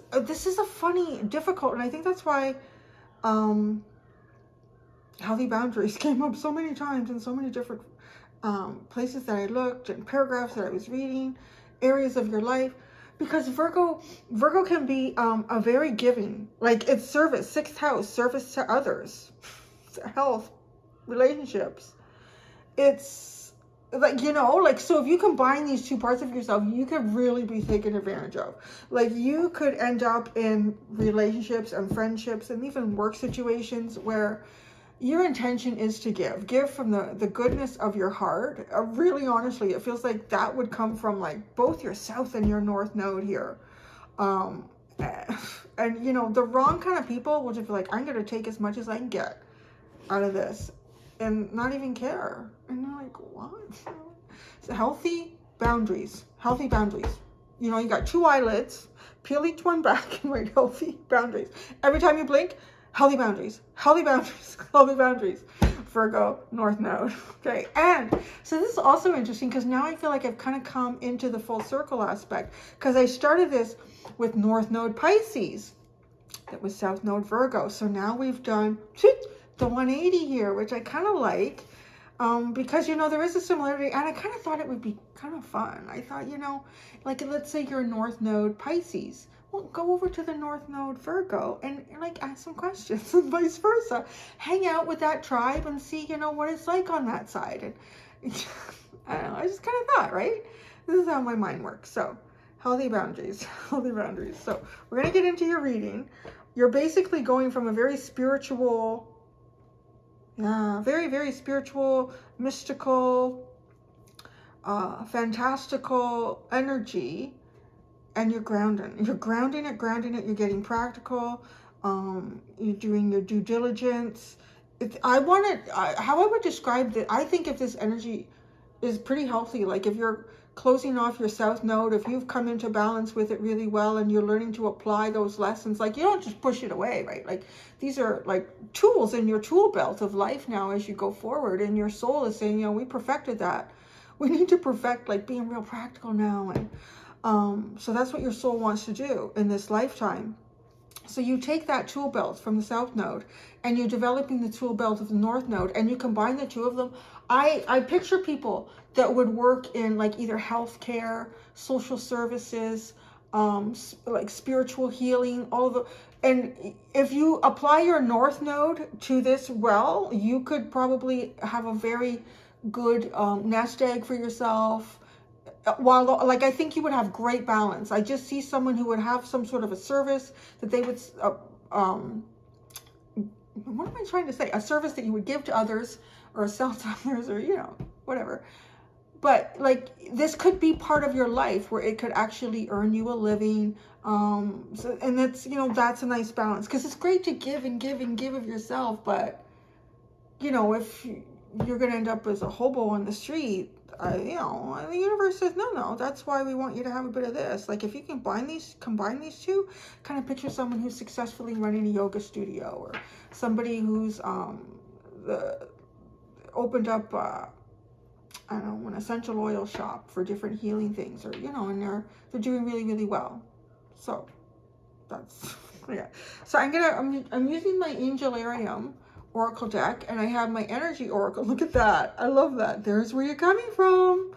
a funny, difficult, and I think that's why healthy boundaries came up so many times in so many different places that I looked, and paragraphs that I was reading, areas of your life, because Virgo can be a very giving, like it's service, 6th house, service to others, health, relationships. It's like, you know, like, so if you combine these 2 parts of yourself, you could really be taken advantage of. Like, you could end up in relationships and friendships and even work situations where your intention is to give from the goodness of your heart. Really, honestly, it feels like that would come from like both your South and your North Node here. And you know, the wrong kind of people will just be like, I'm going to take as much as I can get out of this and not even care. And you're like, what? So healthy boundaries, healthy boundaries. You know, you got 2 eyelids, peel each one back and write healthy boundaries. Every time you blink, healthy boundaries, healthy boundaries, healthy boundaries. Virgo North Node. Okay, and so this is also interesting because now I feel like I've kind of come into the full circle aspect, because I started this with North Node Pisces. That was South Node Virgo. So now we've done the 180 here, which I kind of like, because, you know, there is a similarity, and I kind of thought it would be kind of fun. I thought, you know, like, let's say you're North Node Pisces. Well, go over to the North Node Virgo and like ask some questions, and vice versa. Hang out with that tribe and see, you know, what it's like on that side. And I don't know, I just kind of thought, right? This is how my mind works. So healthy boundaries, healthy boundaries. So we're going to get into your reading. You're basically going from a very spiritual, very, very spiritual, mystical, fantastical energy, and you're grounding it, you're getting practical, you're doing your due diligence. How I would describe that, I think if this energy is pretty healthy, like if you're closing off your South Node, if you've come into balance with it really well and you're learning to apply those lessons, like you don't just push it away, right? Like these are like tools in your tool belt of life now as you go forward, and your soul is saying, you know, we perfected that. We need to perfect like being real practical now. And so that's what your soul wants to do in this lifetime. So you take that tool belt from the South Node and you're developing the tool belt of the North Node, and you combine the 2 of them. I picture people that would work in like either healthcare, social services, like spiritual healing, all of the, and if you apply your North Node to this well, you could probably have a very good nest egg for yourself. While, like, I think you would have great balance. I just see someone who would have some sort of a service that they would, what am I trying to say? A service that you would give to others or sell to others, or, you know, whatever. But like, this could be part of your life where it could actually earn you a living. So, and that's, you know, that's a nice balance, because it's great to give and give and give of yourself. But, you know, if you're going to end up as a hobo on the street, you know, the universe says, no, that's why we want you to have a bit of this. Like, if you combine these 2, kind of picture someone who's successfully running a yoga studio, or somebody who's opened up, I don't know, an essential oil shop for different healing things, or, you know, and they're doing really, really well. So that's, yeah. So I'm using my Angelarium Oracle deck, and I have my Energy Oracle. Look at that. I love that. There's where you're coming from.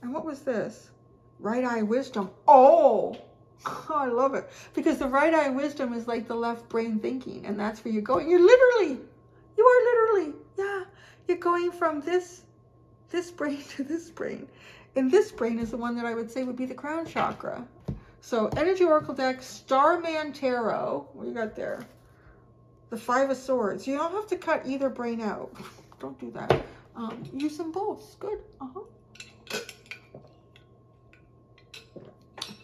And what was this? Right eye wisdom. Oh, I love it. Because the right eye wisdom is like the left brain thinking, and that's where you're going. You are literally, yeah. You're going from this brain to this brain. And this brain is the one that I would say would be the crown chakra. So Energy Oracle deck, Starman Tarot. What do you got there? The Five of Swords. You don't have to cut either brain out. Don't do that. Use them both. Good.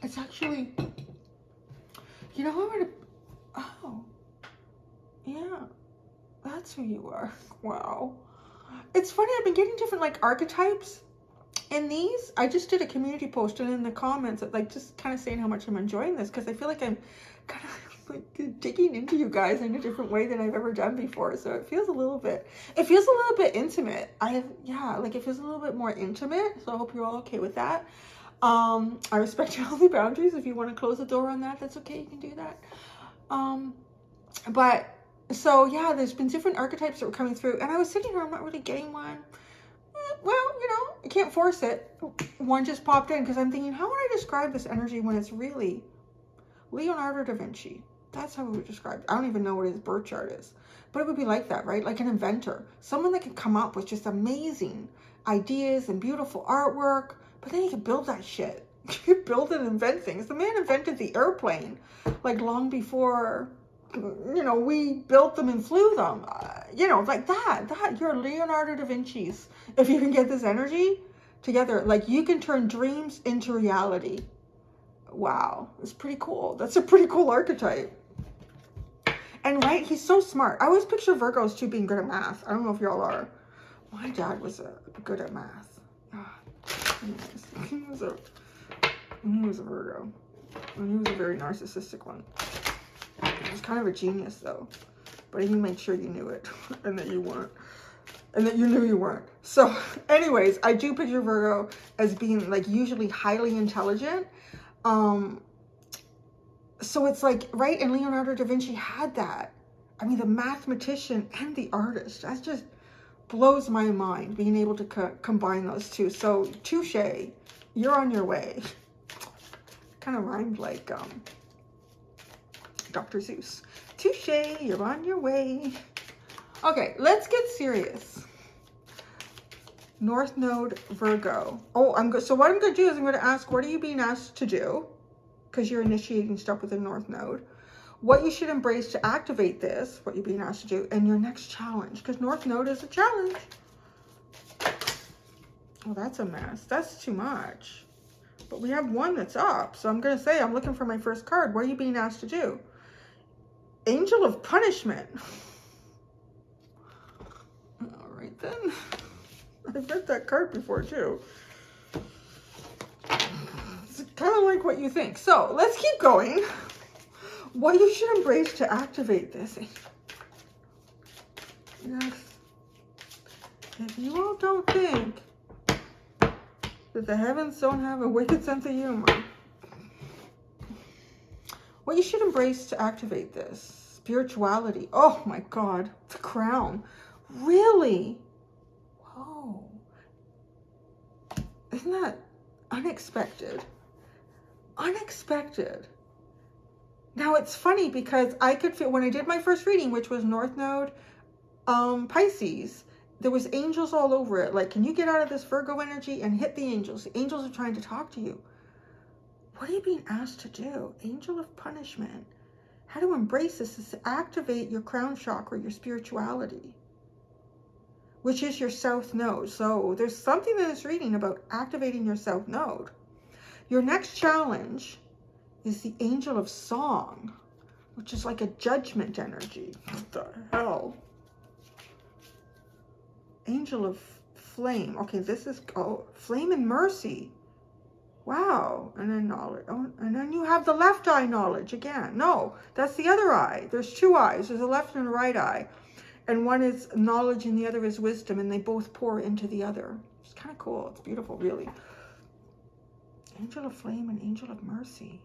It's actually, you know, I'm gonna, oh, yeah, that's who you are. Wow. It's funny, I've been getting different like archetypes in these. I just did a community post, and in the comments, like just kind of saying how much I'm enjoying this, because I feel like I'm kind of like digging into you guys in a different way than I've ever done before. So it feels a little bit intimate. Yeah, like it feels a little bit more intimate. So I hope you're all okay with that. I respect your healthy boundaries. If you want to close the door on that, that's okay. You can do that. But so yeah, there's been different archetypes that were coming through, and I was sitting here, I'm not really getting one. Well, you know, you can't force it. One just popped in because I'm thinking, how would I describe this energy when it's really Leonardo da Vinci? That's how we would describe it. I don't even know what his birth chart is, but it would be like that, right? Like an inventor, someone that can come up with just amazing ideas and beautiful artwork, but then you can build that shit. You build and invent things. The man invented the airplane, like long before, you know, we built them and flew them. You know, like that. You're Leonardo da Vinci's. If you can get this energy together, like you can turn dreams into reality. Wow, it's pretty cool. That's a pretty cool archetype. And right, he's so smart. I always picture Virgos too being good at math. I don't know if y'all are. My dad was good at math. He was a Virgo. And he was a very narcissistic one. He was kind of a genius though. But he made sure you knew it and that you weren't. And that you knew you weren't. So anyways, I do picture Virgo as being like usually highly intelligent. So it's like, right, and Leonardo da Vinci had that. I mean, the mathematician and the artist, that just blows my mind, being able to combine those two. So touche, you're on your way. Kind of rhymed like Dr. Seuss. Touche, you're on your way. Okay, let's get serious. North Node Virgo. Oh, so what I'm going to do is I'm going to ask, what are you being asked to do? Because you're initiating stuff with the North Node. What you should embrace to activate this, what you're being asked to do, and your next challenge. Because North Node is a challenge. Oh, that's a mess. That's too much. But we have one that's up. So I'm going to say, I'm looking for my first card. What are you being asked to do? Angel of Punishment. All right, then. I've read that card before, too. It's kind of like what you think. So let's keep going. What you should embrace to activate this. Yes. If you all don't think that the heavens don't have a wicked sense of humor, what you should embrace to activate this. Spirituality. Oh my God. The crown. Really? Whoa. Isn't that unexpected? Unexpected. Now it's funny because I could feel, when I did my first reading, which was North Node Pisces, there was angels all over it. Like, can you get out of this Virgo energy and hit the angels? The angels are trying to talk to you. What are you being asked to do? Angel of Punishment. How to embrace this is to activate your crown chakra, your spirituality, which is your South Node. So there's something in this reading about activating your South Node. Your next challenge is the Angel of Song, which is like a judgment energy. What the hell? Angel of Flame. Okay, this is, oh, Flame and Mercy. Wow. And then knowledge. Oh, and then you have the left eye knowledge again. No, that's the other eye. There's two eyes. There's a left and a right eye. And one is knowledge and the other is wisdom, and they both pour into the other. It's kind of cool. It's beautiful, really. Angel of Flame and Angel of Mercy.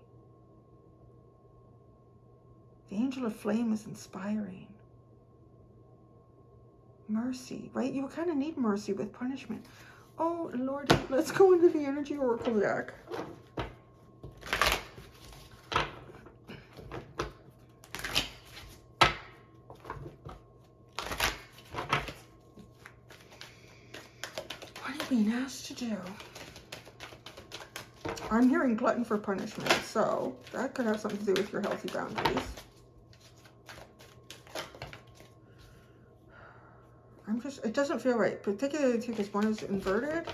The Angel of Flame is inspiring. Mercy, right? You kind of need mercy with punishment. Oh, Lord, let's go into the Energy Oracle deck. What are you being asked to do? I'm hearing glutton for punishment, so that could have something to do with your healthy boundaries. It doesn't feel right, particularly too, because one is inverted.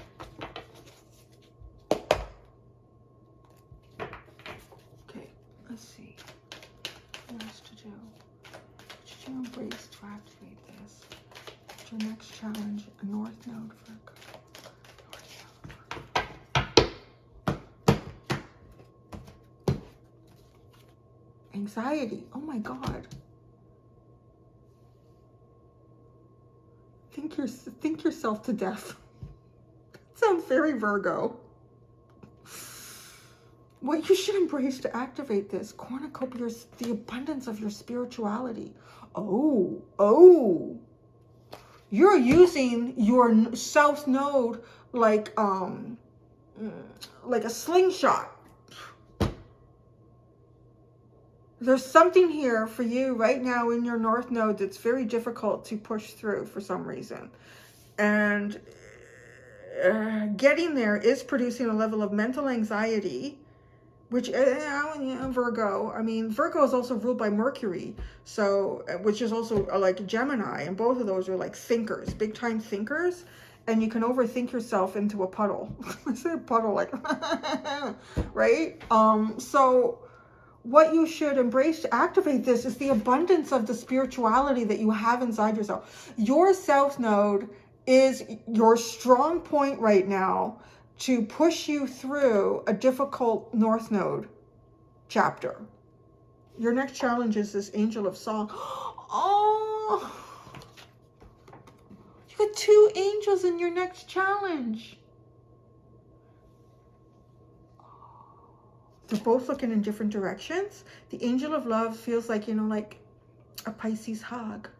Okay, let's see. What else to do? What should you embrace to activate this? What's your next challenge? A North Node, Virgo. Anxiety. Oh my God. Think yourself to death. That sounds very Virgo. What you should embrace to activate this cornucopia, the abundance of your spirituality. Oh. You're using your South Node like a slingshot. There's something here for you right now in your North Node that's very difficult to push through for some reason. And getting there is producing a level of mental anxiety, which, Virgo, I mean, Virgo is also ruled by Mercury, so, which is also like Gemini, and both of those are like thinkers, big time thinkers, and you can overthink yourself into a puddle. I say a puddle, like, right? So, what you should embrace to activate this is the abundance of the spirituality that you have inside yourself. Your South Node is your strong point right now to push you through a difficult North Node chapter. Your next challenge is this Angel of Song. Oh, you got 2 angels in your next challenge. They're both looking in different directions. The Angel of Love feels like, you know, like a Pisces hug.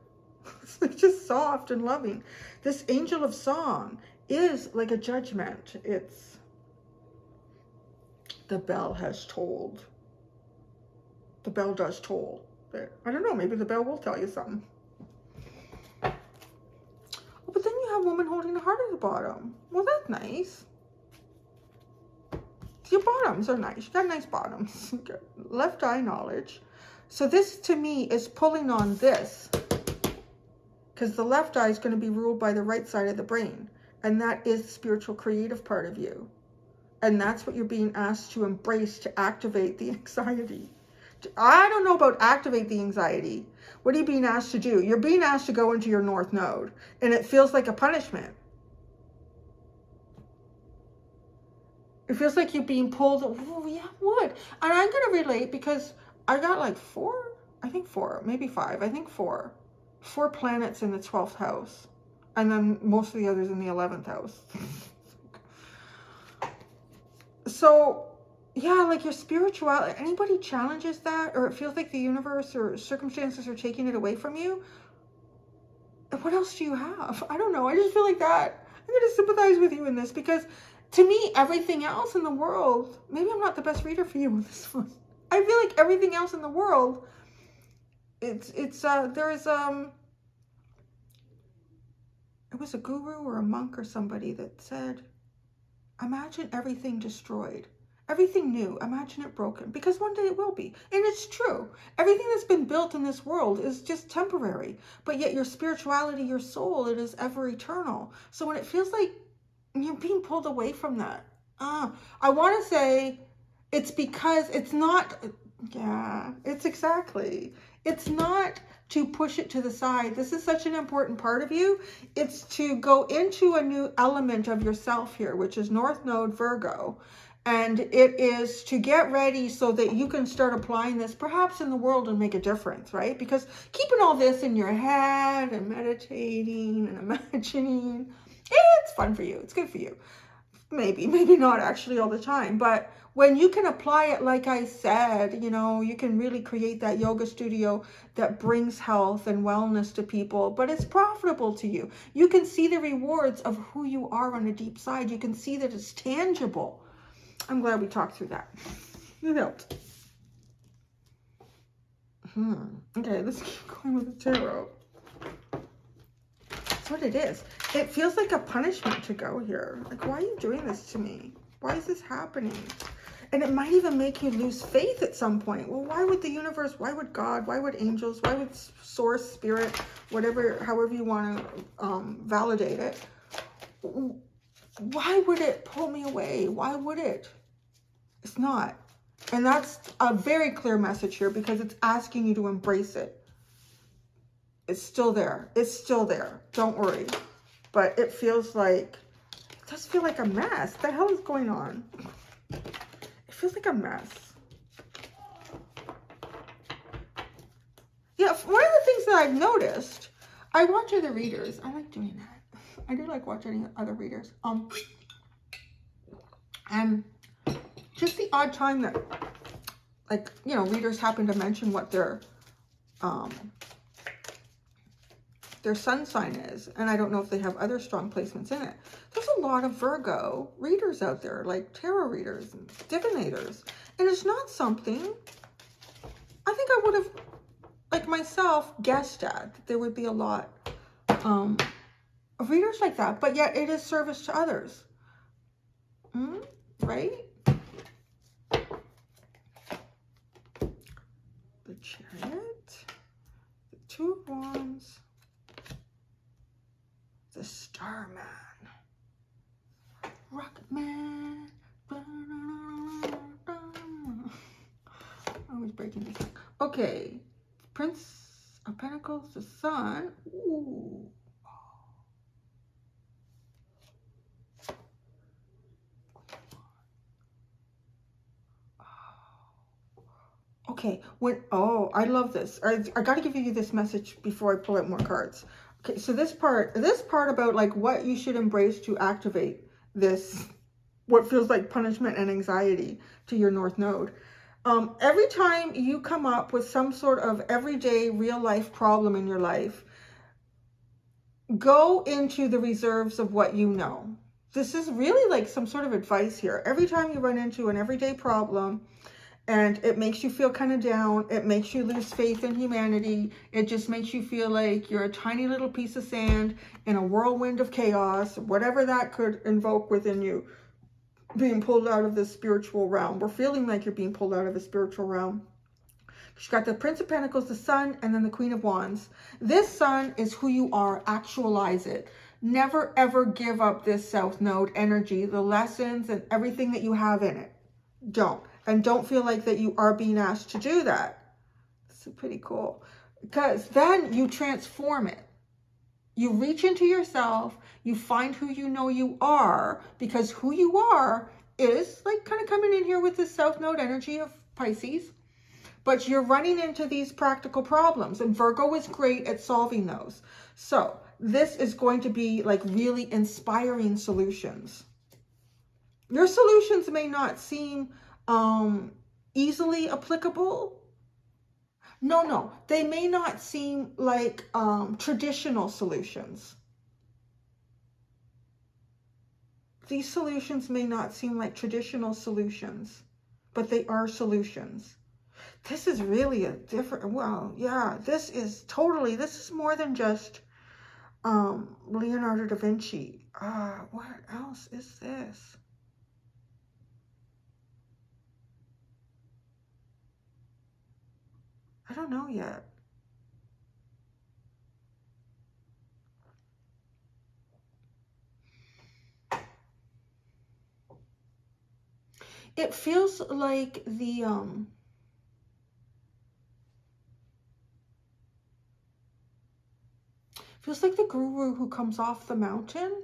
It's just soft and loving. This Angel of Song is like a judgment. It's the bell has tolled. The bell does toll. I don't know, maybe the bell will tell you something. Oh, but then you have woman holding a heart at the bottom. Well, that's nice. Your bottoms are nice. You got nice bottoms. Left eye knowledge. So this to me is pulling on this, because the left eye is going to be ruled by the right side of the brain, and that is the spiritual creative part of you, and that's what you're being asked to embrace to activate the anxiety. I don't know about activate the anxiety. What are you being asked to do? You're being asked to go into your North Node, and it feels like a punishment. It feels like you're being pulled. Oh, yeah, would. And I'm going to relate because I got like 4, I think 4, maybe 5. I think 4 planets in the 12th house. And then most of the others in the 11th house. So, yeah, like your spirituality, anybody challenges that, or it feels like the universe or circumstances are taking it away from you, what else do you have? I don't know. I just feel like that. I'm going to sympathize with you in this because to me, everything else in the world, maybe I'm not the best reader for you with this one. I feel like everything else in the world, it was a guru or a monk or somebody that said, imagine everything destroyed, everything new, imagine it broken, because one day it will be. And it's true. Everything that's been built in this world is just temporary, but yet your spirituality, your soul, it is ever eternal. So when it feels like you're being pulled away from that, I want to say it's because it's not, it's not to push it to the side. This is such an important part of you. It's to go into a new element of yourself here, which is North Node Virgo. And it is to get ready so that you can start applying this perhaps in the world and make a difference, right? Because keeping all this in your head and meditating and imagining, It's fun for you. It's good for you. Maybe not actually all the time, but when you can apply it, like I said, you know, you can really create that yoga studio that brings health and wellness to people, but it's profitable to you. You can see the rewards of who you are on a deep side. You can see that it's tangible. I'm glad we talked through that. It helped. Okay, let's keep going with the tarot. That's what it is. It feels like a punishment to go here. Like, why are you doing this to me? Why is this happening? And it might even make you lose faith at some point. Well, why would the universe, why would God, why would angels, why would source, spirit, whatever, however you want to validate it, why would it pull me away? Why would it? It's not. And that's a very clear message here, because it's asking you to embrace it. It's still there. It's still there. Don't worry. But it feels like, it does feel like a mess. What the hell is going on? It feels like a mess. Yeah, one of the things that I've noticed, I watch other readers. I like doing that. I do like watching other readers. And just the odd time that, like, you know, readers happen to mention what their sun sign is, and I don't know if they have other strong placements in it. There's a lot of Virgo readers out there, like tarot readers and divinators, and it's not something I think I would have, like myself, guessed at. There would be a lot of readers like that, but yet it is service to others, right? The Chariot, the Two of Wands, the Starman, Rocket Man. I was breaking this. Okay, Prince of Pentacles, the Sun. Ooh. Okay, I love this. I got to give you this message before I pull out more cards. Okay, so this part about like what you should embrace to activate this, what feels like punishment and anxiety to your North Node. Every time you come up with some sort of everyday real life problem in your life, go into the reserves of what you know. This is really like some sort of advice here. Every time you run into an everyday problem, and it makes you feel kind of down, it makes you lose faith in humanity, it just makes you feel like you're a tiny little piece of sand in a whirlwind of chaos, whatever that could invoke within you, being pulled out of the spiritual realm. We're feeling like you're being pulled out of the spiritual realm. You've got the Prince of Pentacles, the Sun, and then the Queen of Wands. This Sun is who you are. Actualize it. Never, ever give up this South Node energy, the lessons and everything that you have in it. Don't. And don't feel like that you are being asked to do that. This is pretty cool. Because then you transform it. You reach into yourself. You find who you know you are. Because who you are is like kind of coming in here with this South Node energy of Pisces. But you're running into these practical problems. And Virgo is great at solving those. So this is going to be like really inspiring solutions. Your solutions may not seem easily applicable. No, they may not seem like traditional solutions. These solutions may not seem like traditional solutions, but they are solutions. This is really a different, well, yeah, this is more than just Leonardo da Vinci. What else is this? I don't know yet. It feels like the guru who comes off the mountain,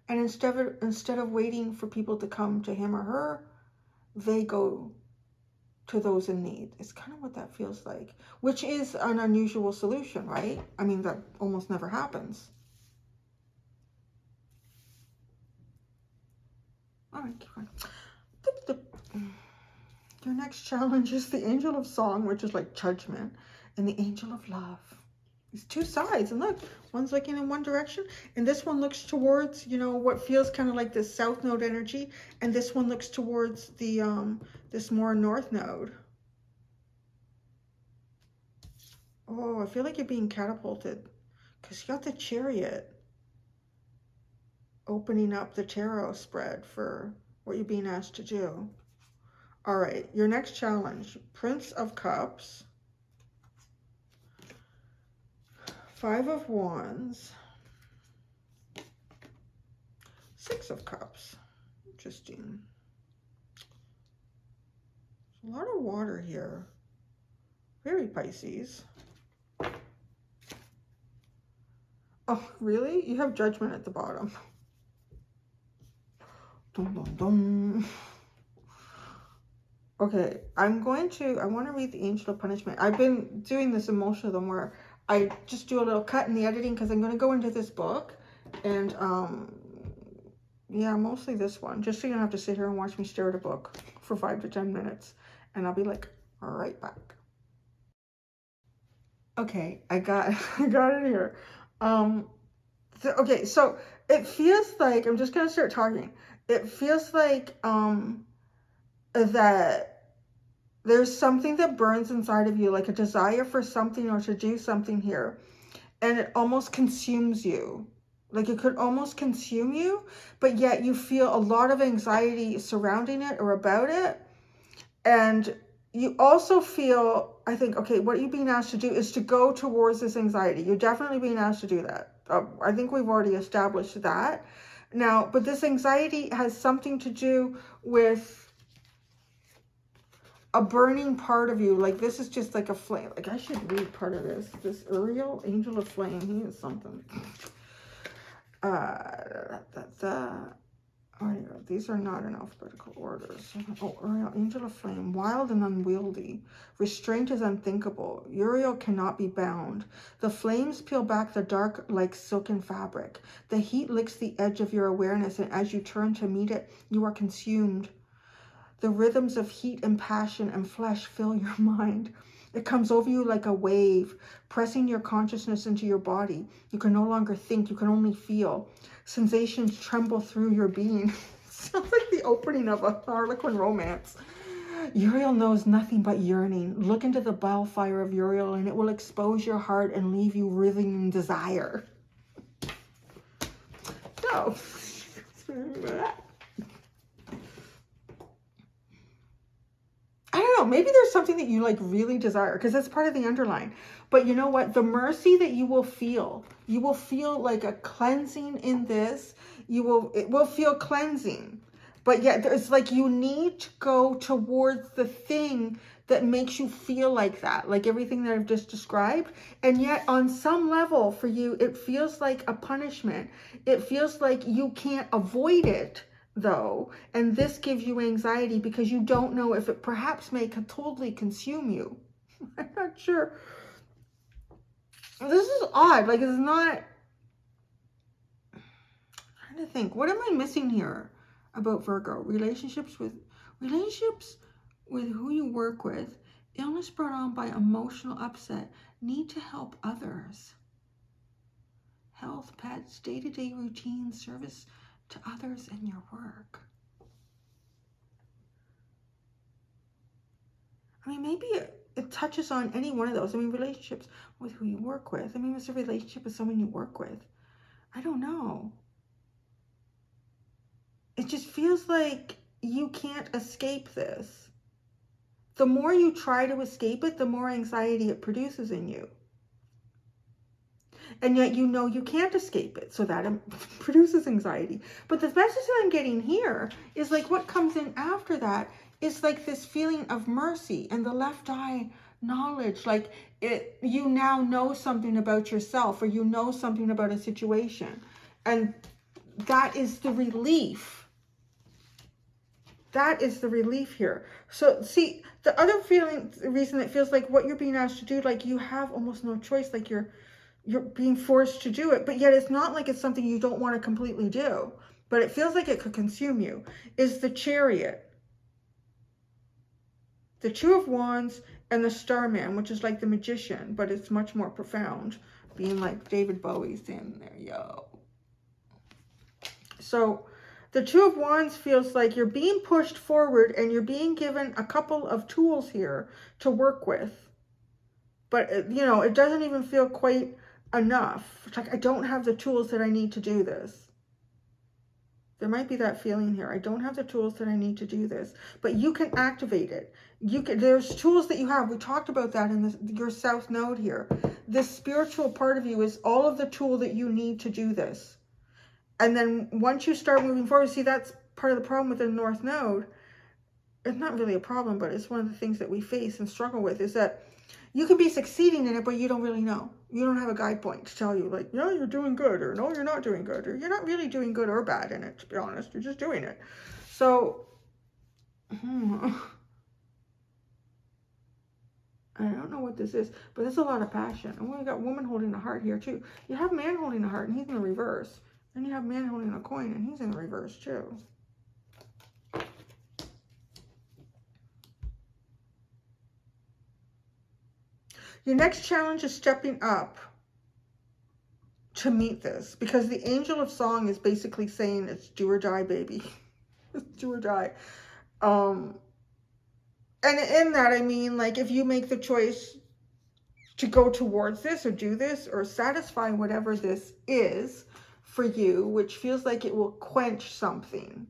and instead of waiting for people to come to him or her, they go to those in need. It's kind of what that feels like, which is an unusual solution, right? I mean, that almost never happens. going, keep going. Your next challenge is the angel of song, which is like judgment, and the angel of love. These two sides, and look, one's looking in one direction, and this one looks towards, you know, what feels kind of like this south node energy, and this one looks towards the this more north node. Oh, I feel like you're being catapulted because you got the Chariot opening up the tarot spread for what you're being asked to do. All right, your next challenge, Prince of Cups, Five of Wands, Six of Cups. Interesting. There's a lot of water here. Very Pisces. Oh, really? You have Judgment at the bottom. Dum, dum, dum. Okay, I want to read the Angel of Punishment. I've been doing this in most of them where I just do a little cut in the editing because I'm going to go into this book. And, yeah, mostly this one. Just so you don't have to sit here and watch me stare at a book for 5 to 10 minutes. And I'll be like, right back. Okay, I got it here. Okay, so it feels like, I'm just going to start talking. It feels like, that there's something that burns inside of you, like a desire for something or to do something here, and it almost consumes you. Like it could almost consume you, but yet you feel a lot of anxiety surrounding it or about it. And you also feel, I think, okay, what you're being asked to do is to go towards this anxiety. You're definitely being asked to do that. I think we've already established that. Now, but this anxiety has something to do with a burning part of you. Like this is just like a flame. Like I should read part of this. This Uriel, Angel of Flame, he is something. Oh, these are not in alphabetical order. Oh, Uriel, Angel of Flame, wild and unwieldy. Restraint is unthinkable. Uriel cannot be bound. The flames peel back the dark like silken fabric. The heat licks the edge of your awareness, and as you turn to meet it, you are consumed. The rhythms of heat and passion and flesh fill your mind. It comes over you like a wave, pressing your consciousness into your body. You can no longer think, you can only feel. Sensations tremble through your being. Sounds like the opening of a Harlequin romance. Uriel knows nothing but yearning. Look into the balefire of Uriel and it will expose your heart and leave you writhing in desire. So, I don't know, maybe there's something that you like really desire because that's part of the underline. But you know what? The mercy that you will feel like a cleansing in this. It will feel cleansing. But yet it's like you need to go towards the thing that makes you feel like that, like everything that I've just described. And yet on some level for you, it feels like a punishment. It feels like you can't avoid it, though, and this gives you anxiety because you don't know if it perhaps may totally consume you. I'm not sure. This is odd. Like, it's not... I'm trying to think. What am I missing here about Virgo? Relationships with who you work with. Illness brought on by emotional upset. Need to help others. Health, pets, day-to-day routine, service to others in your work. I mean, maybe it touches on any one of those. I mean, relationships with who you work with. I mean, what's a relationship with someone you work with? I don't know. It just feels like you can't escape this. The more you try to escape it, the more anxiety it produces in you. And yet you know you can't escape it, so that it produces anxiety. But the message that I'm getting here is like what comes in after that is like this feeling of mercy and the left eye knowledge. Like you now know something about yourself, or you know something about a situation. And that is the relief. That is the relief here. So see, the other reason it feels like what you're being asked to do, like you have almost no choice, like you're being forced to do it, but yet it's not like it's something you don't want to completely do. but it feels like it could consume you, is the Chariot, the Two of Wands, and the Starman, which is like the Magician, but it's much more profound, being like David Bowie's in there, yo. So the Two of Wands feels like you're being pushed forward and you're being given a couple of tools here to work with. But, you know, it doesn't even feel quite enough. It's like, I don't have the tools that I need to do this. There might be that feeling here. I don't have the tools that I need to do this, but you can activate it. You can. There's tools that you have. We talked about that in your South Node here. This spiritual part of you is all of the tool that you need to do this. And then once you start moving forward, see, that's part of the problem with the North Node. It's not really a problem, but it's one of the things that we face and struggle with, is that you can be succeeding in it, but you don't really know. You don't have a guide point to tell you, like, no, you're doing good, or no, you're not doing good, or you're not really doing good or bad in it, to be honest. You're just doing it. So, I don't know what this is, but there's a lot of passion. And we got woman holding a heart here, too. You have man holding a heart, and he's in the reverse. And you have man holding a coin, and he's in the reverse, too. Your next challenge is stepping up to meet this, because the Angel of Song is basically saying it's do or die, baby. It's do or die. And in that, I mean, like, if you make the choice to go towards this or do this or satisfy whatever this is for you, which feels like it will quench something,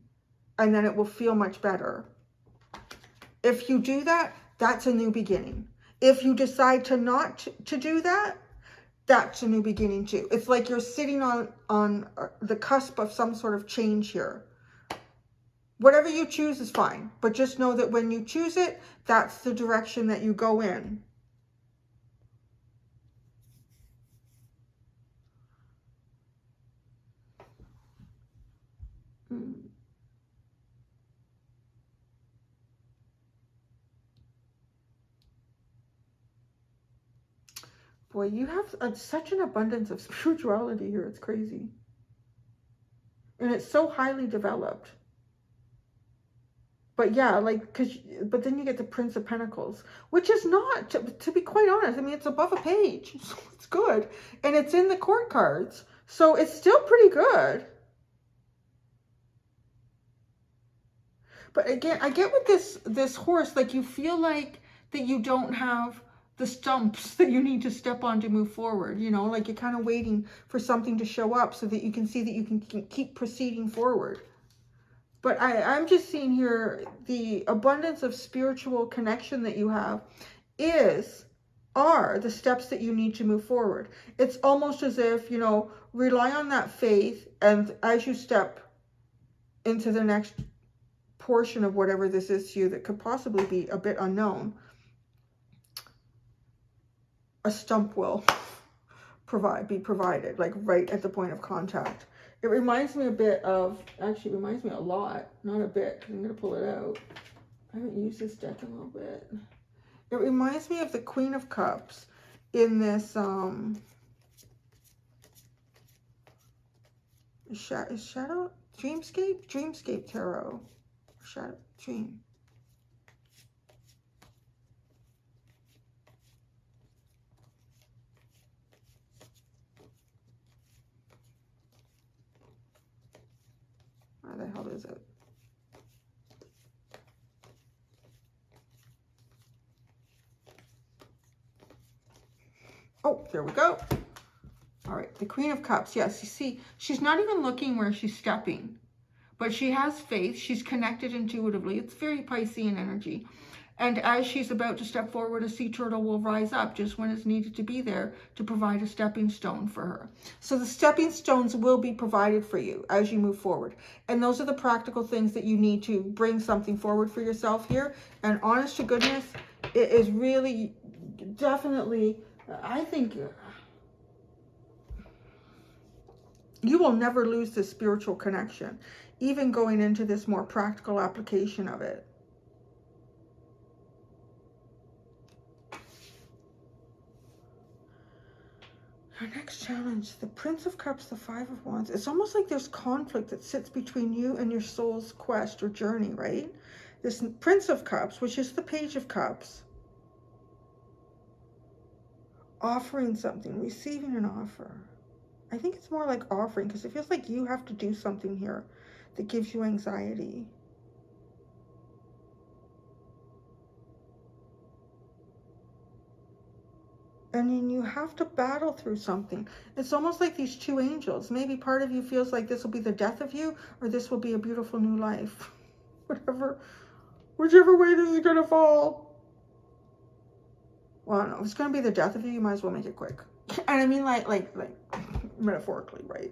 and then it will feel much better. If you do that, that's a new beginning. If you decide to not to do that, that's a new beginning too. It's like you're sitting on the cusp of some sort of change here. Whatever you choose is fine, but just know that when you choose it, that's the direction that you go in. Boy, you have such an abundance of spirituality here. It's crazy. And it's so highly developed. But yeah, like, but then you get the Prince of Pentacles, which is not, to be quite honest, I mean, it's above a page. So it's good. And it's in the court cards. So it's still pretty good. But again, I get with this horse, like, you feel like that you don't have the stumps that you need to step on to move forward, you know, like you're kind of waiting for something to show up so that you can see that you can keep proceeding forward. But I'm just seeing here the abundance of spiritual connection that you have are the steps that you need to move forward. It's almost as if, you know, rely on that faith, and as you step into the next portion of whatever this is to you that could possibly be a bit unknown, a stump will be provided, like right at the point of contact. It reminds me a bit of, actually it reminds me a lot, not a bit, because I'm going to pull it out. I haven't used this deck in a little bit. It reminds me of the Queen of Cups in this, Shadow? Dreamscape? Dreamscape Tarot. Shadow? Dream. Where the hell is it? Oh, there we go. All right, the Queen of Cups. Yes, you see, she's not even looking where she's stepping, but she has faith. She's connected intuitively. It's very Piscean energy. And as she's about to step forward, a sea turtle will rise up just when it's needed to be there to provide a stepping stone for her. So the stepping stones will be provided for you as you move forward. And those are the practical things that you need to bring something forward for yourself here. And honest to goodness, it is really definitely, I think, you will never lose this spiritual connection, even going into this more practical application of it. Our next challenge, the Prince of Cups, the Five of Wands. It's almost like there's conflict that sits between you and your soul's quest or journey, right? This Prince of Cups, which is the Page of Cups, offering something, receiving an offer. I think it's more like offering, because it feels like you have to do something here that gives you anxiety. And then you have to battle through something. It's almost like these two angels. Maybe part of you feels like this will be the death of you, or this will be a beautiful new life. Whichever way this is going to fall. Well, no, if it's going to be the death of you, you might as well make it quick. And I mean like metaphorically, right?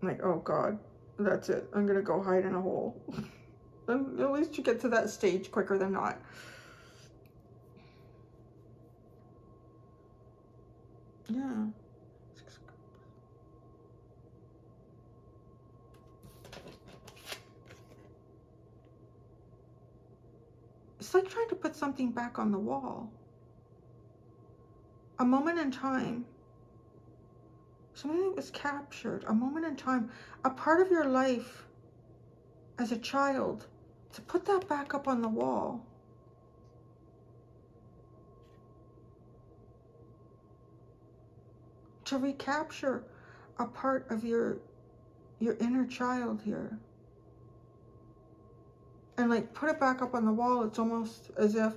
Like, oh God, that's it. I'm going to go hide in a hole. And at least you get to that stage quicker than not. Yeah. It's like trying to put something back on the wall. A moment in time. Something that was captured. A moment in time. A part of your life as a child. To put that back up on the wall. To recapture a part of your inner child here. And like put it back up on the wall. It's almost as if,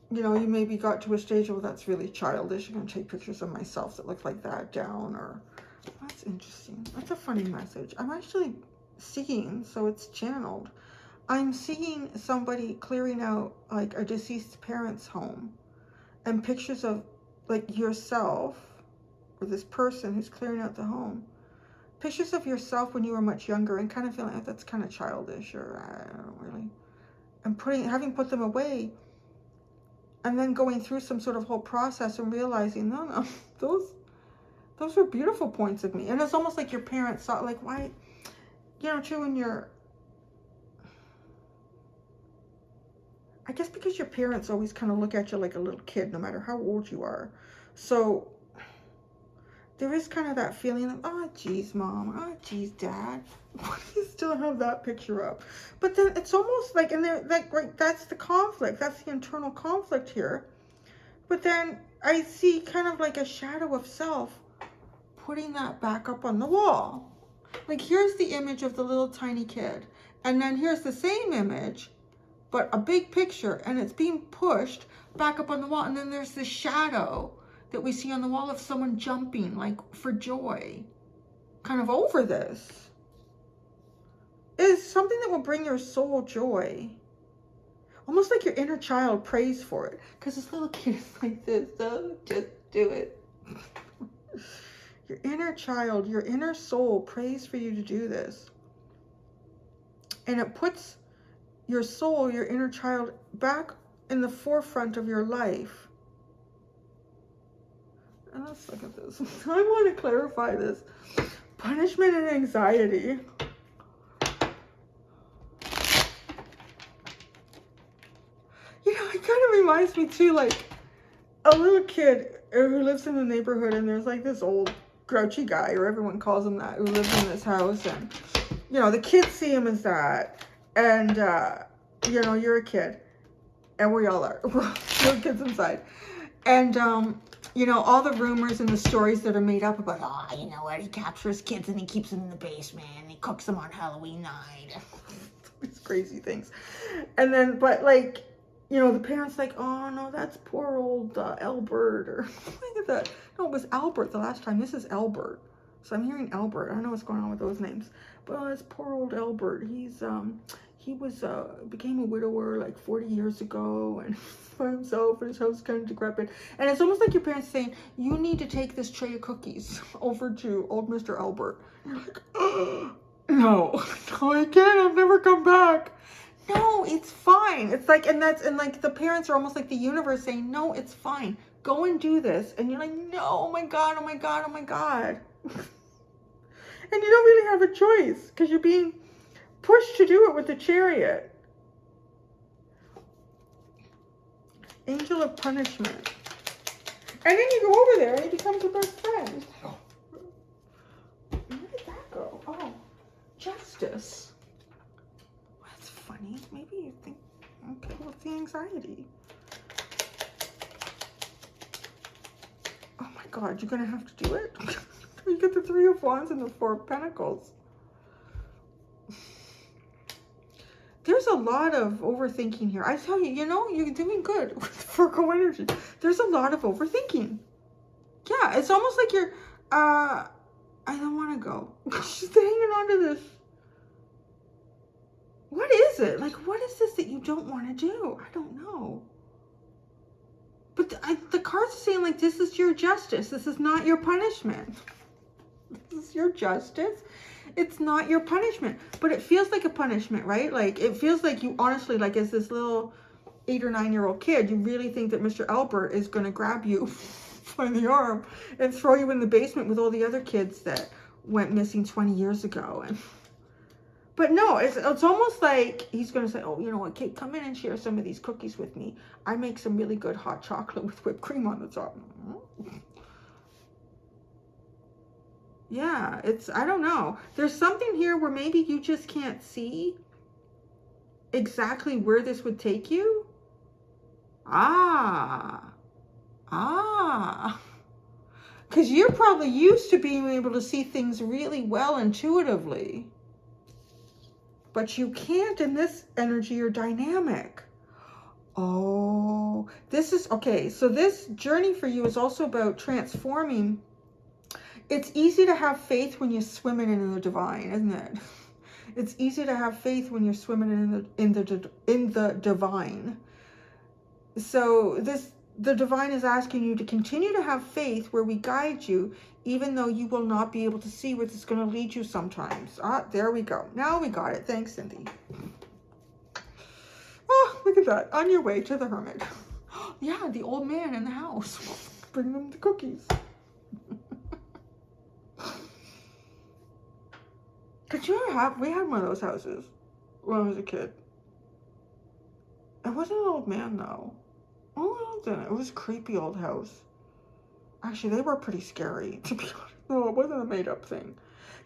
you know, you maybe got to a stage, oh, that's really childish. I'm going to take pictures of myself that look like that down. Or, that's interesting. That's a funny message. I'm actually seeing, so it's channeled. I'm seeing somebody clearing out like a deceased parent's home. And pictures of like yourself, or this person who's clearing out the home. Pictures of yourself when you were much younger and kind of feeling like that's kind of childish, or I don't know really. And having put them away, and then going through some sort of whole process and realizing, no, those were beautiful points of me. And it's almost like your parents thought, like, why, you know, too, when you're, I guess because your parents always kind of look at you like a little kid, no matter how old you are. So there is kind of that feeling of, oh, geez, Mom. Oh, geez, Dad. Why do you still have that picture up? But then it's almost like, and they're like, right, that's the conflict. That's the internal conflict here. But then I see kind of like a shadow of self putting that back up on the wall. Like, here's the image of the little tiny kid. And then here's the same image, but a big picture, and it's being pushed back up on the wall. And then there's this shadow that we see on the wall of someone jumping, like, for joy, kind of over this. Is something that will bring your soul joy. Almost like your inner child prays for it. Because this little kid is like this, so just do it. Your inner child, your inner soul prays for you to do this. And it puts your soul, your inner child, back in the forefront of your life. And let's look at this. I want to clarify this. Punishment and anxiety. You know, it kind of reminds me too, like a little kid who lives in the neighborhood, and there's like this old grouchy guy, or everyone calls him that, who lives in this house, and you know, the kids see him as that, and you know, you're a kid, and we all are. We're kids inside, and you know, all the rumors and the stories that are made up about, oh, you know what, he captures kids and he keeps them in the basement and he cooks them on Halloween night. These crazy things. And then, but like, you know, the parents like, oh no, that's poor old Albert, or look at that. No, it was Albert the last time. This is Albert. So I'm hearing Albert. I don't know what's going on with those names. But oh, it's poor old Albert. He became a widower like 40 years ago, and by himself, and his house is kind of decrepit. And it's almost like your parents saying, you need to take this tray of cookies over to old Mr. Albert. And you're like, oh, no, I can't. I've never come back. No, it's fine. It's like, and like the parents are almost like the universe saying, no, it's fine. Go and do this. And you're like, no, oh my God, oh my God, oh my God. And you don't really have a choice, because you're being pushed to do it with the Chariot. Angel of punishment. And then you go over there and he becomes your best friend. Oh. Where did that go? Oh, justice. That's funny. Maybe you think, okay, what's the anxiety? Oh my God, you're going to have to do it? You get the Three of Wands and the Four of Pentacles. There's a lot of overthinking here. I tell you, you know, you're doing good with Virgo energy. There's a lot of overthinking. Yeah, it's almost like you're, I don't want to go. Just hanging on to this. What is it? Like, what is this that you don't want to do? I don't know. But the cards are saying, like, this is your justice. This is not your punishment. This is your justice. It's not your punishment. But it feels like a punishment, right? Like, it feels like you honestly, like, as this little 8 or 9-year-old kid, you really think that Mr. Albert is going to grab you by the arm and throw you in the basement with all the other kids that went missing 20 years ago. But no, it's almost like he's going to say, oh, you know what, Kate, come in and share some of these cookies with me. I make some really good hot chocolate with whipped cream on the top. Yeah, I don't know. There's something here where maybe you just can't see exactly where this would take you. Because you're probably used to being able to see things really well intuitively. But you can't in this energy or dynamic. Oh, this is, okay, so this journey for you is also about transforming. It's easy to have faith when you're swimming in the divine, isn't it? It's easy to have faith when you're swimming in the divine. So the divine is asking you to continue to have faith where we guide you, even though you will not be able to see where it's going to lead you sometimes. Ah, there we go. Now we got it. Thanks, Cindy. Oh, look at that. On your way to the Hermit. Yeah, the old man in the house. Bring them the cookies. Did you ever have, we had one of those houses when I was a kid. It wasn't an old man, though. Oh, it was a creepy old house. Actually, they were pretty scary, to be honest. No, it wasn't a made-up thing.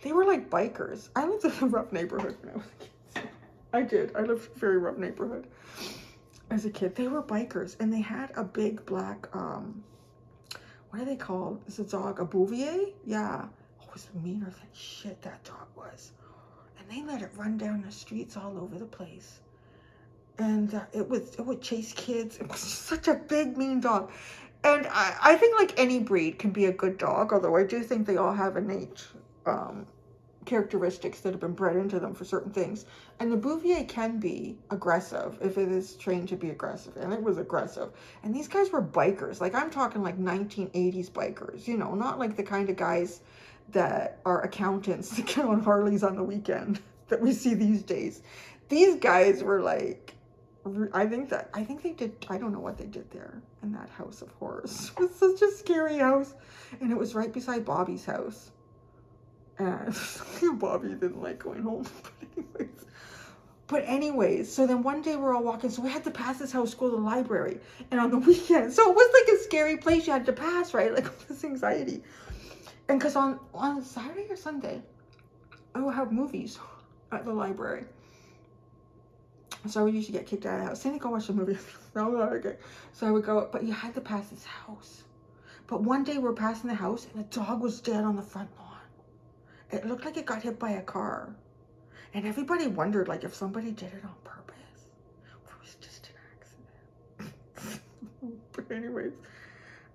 They were like bikers. I lived in a rough neighborhood when I was a kid. I did. I lived in a very rough neighborhood as a kid. They were bikers, and they had a big black, what are they called? Is a dog a Bouvier? Yeah. Oh, it was meaner than shit, that dog was. And they let it run down the streets all over the place. And it would chase kids. It was such a big, mean dog. And I think like any breed can be a good dog, although I do think they all have innate characteristics that have been bred into them for certain things. And the Bouvier can be aggressive if it is trained to be aggressive. And it was aggressive. And these guys were bikers. Like, I'm talking like 1980s bikers, you know, not like the kind of guys that are accountants that get on Harleys on the weekend that we see these days. These guys were like, I think they did, I don't know what they did there in that house of horrors. It was such a scary house. And it was right beside Bobby's house. And Bobby didn't like going home. But anyways, so then one day we're all walking. So we had to pass this house, go to the library. And on the weekend, so it was like a scary place you had to pass, right? Like this anxiety. And because on Saturday or Sunday, I would have movies at the library. So I would usually get kicked out of the house. Cindy, go watch the movie. No, okay. So I would go, but you had to pass this house. But one day we're passing the house and the dog was dead on the front lawn. It looked like it got hit by a car. And everybody wondered, like, if somebody did it on purpose. Or it was just an accident. But anyways,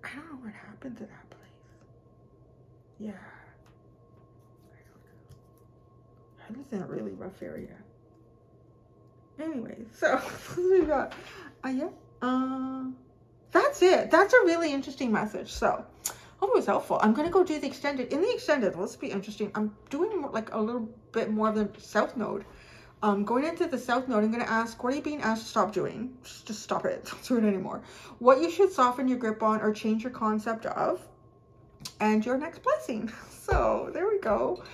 I don't know what happened to that place. Yeah. I don't know. I lived in a really rough area. Anyway, so we got, that's it. That's a really interesting message. So, hope it was helpful. I'm going to go do the extended. In the extended, let's be interesting. I'm doing more, like a little bit more of the South Node. Going into the South Node, I'm going to ask, what are you being asked to stop doing? Just stop it. Don't do it anymore. What you should soften your grip on or change your concept of. And your next blessing. So, there we go.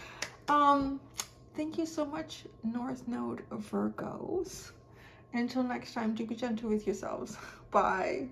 Thank you so much, North Node Virgos. Until next time, do be gentle with yourselves. Bye.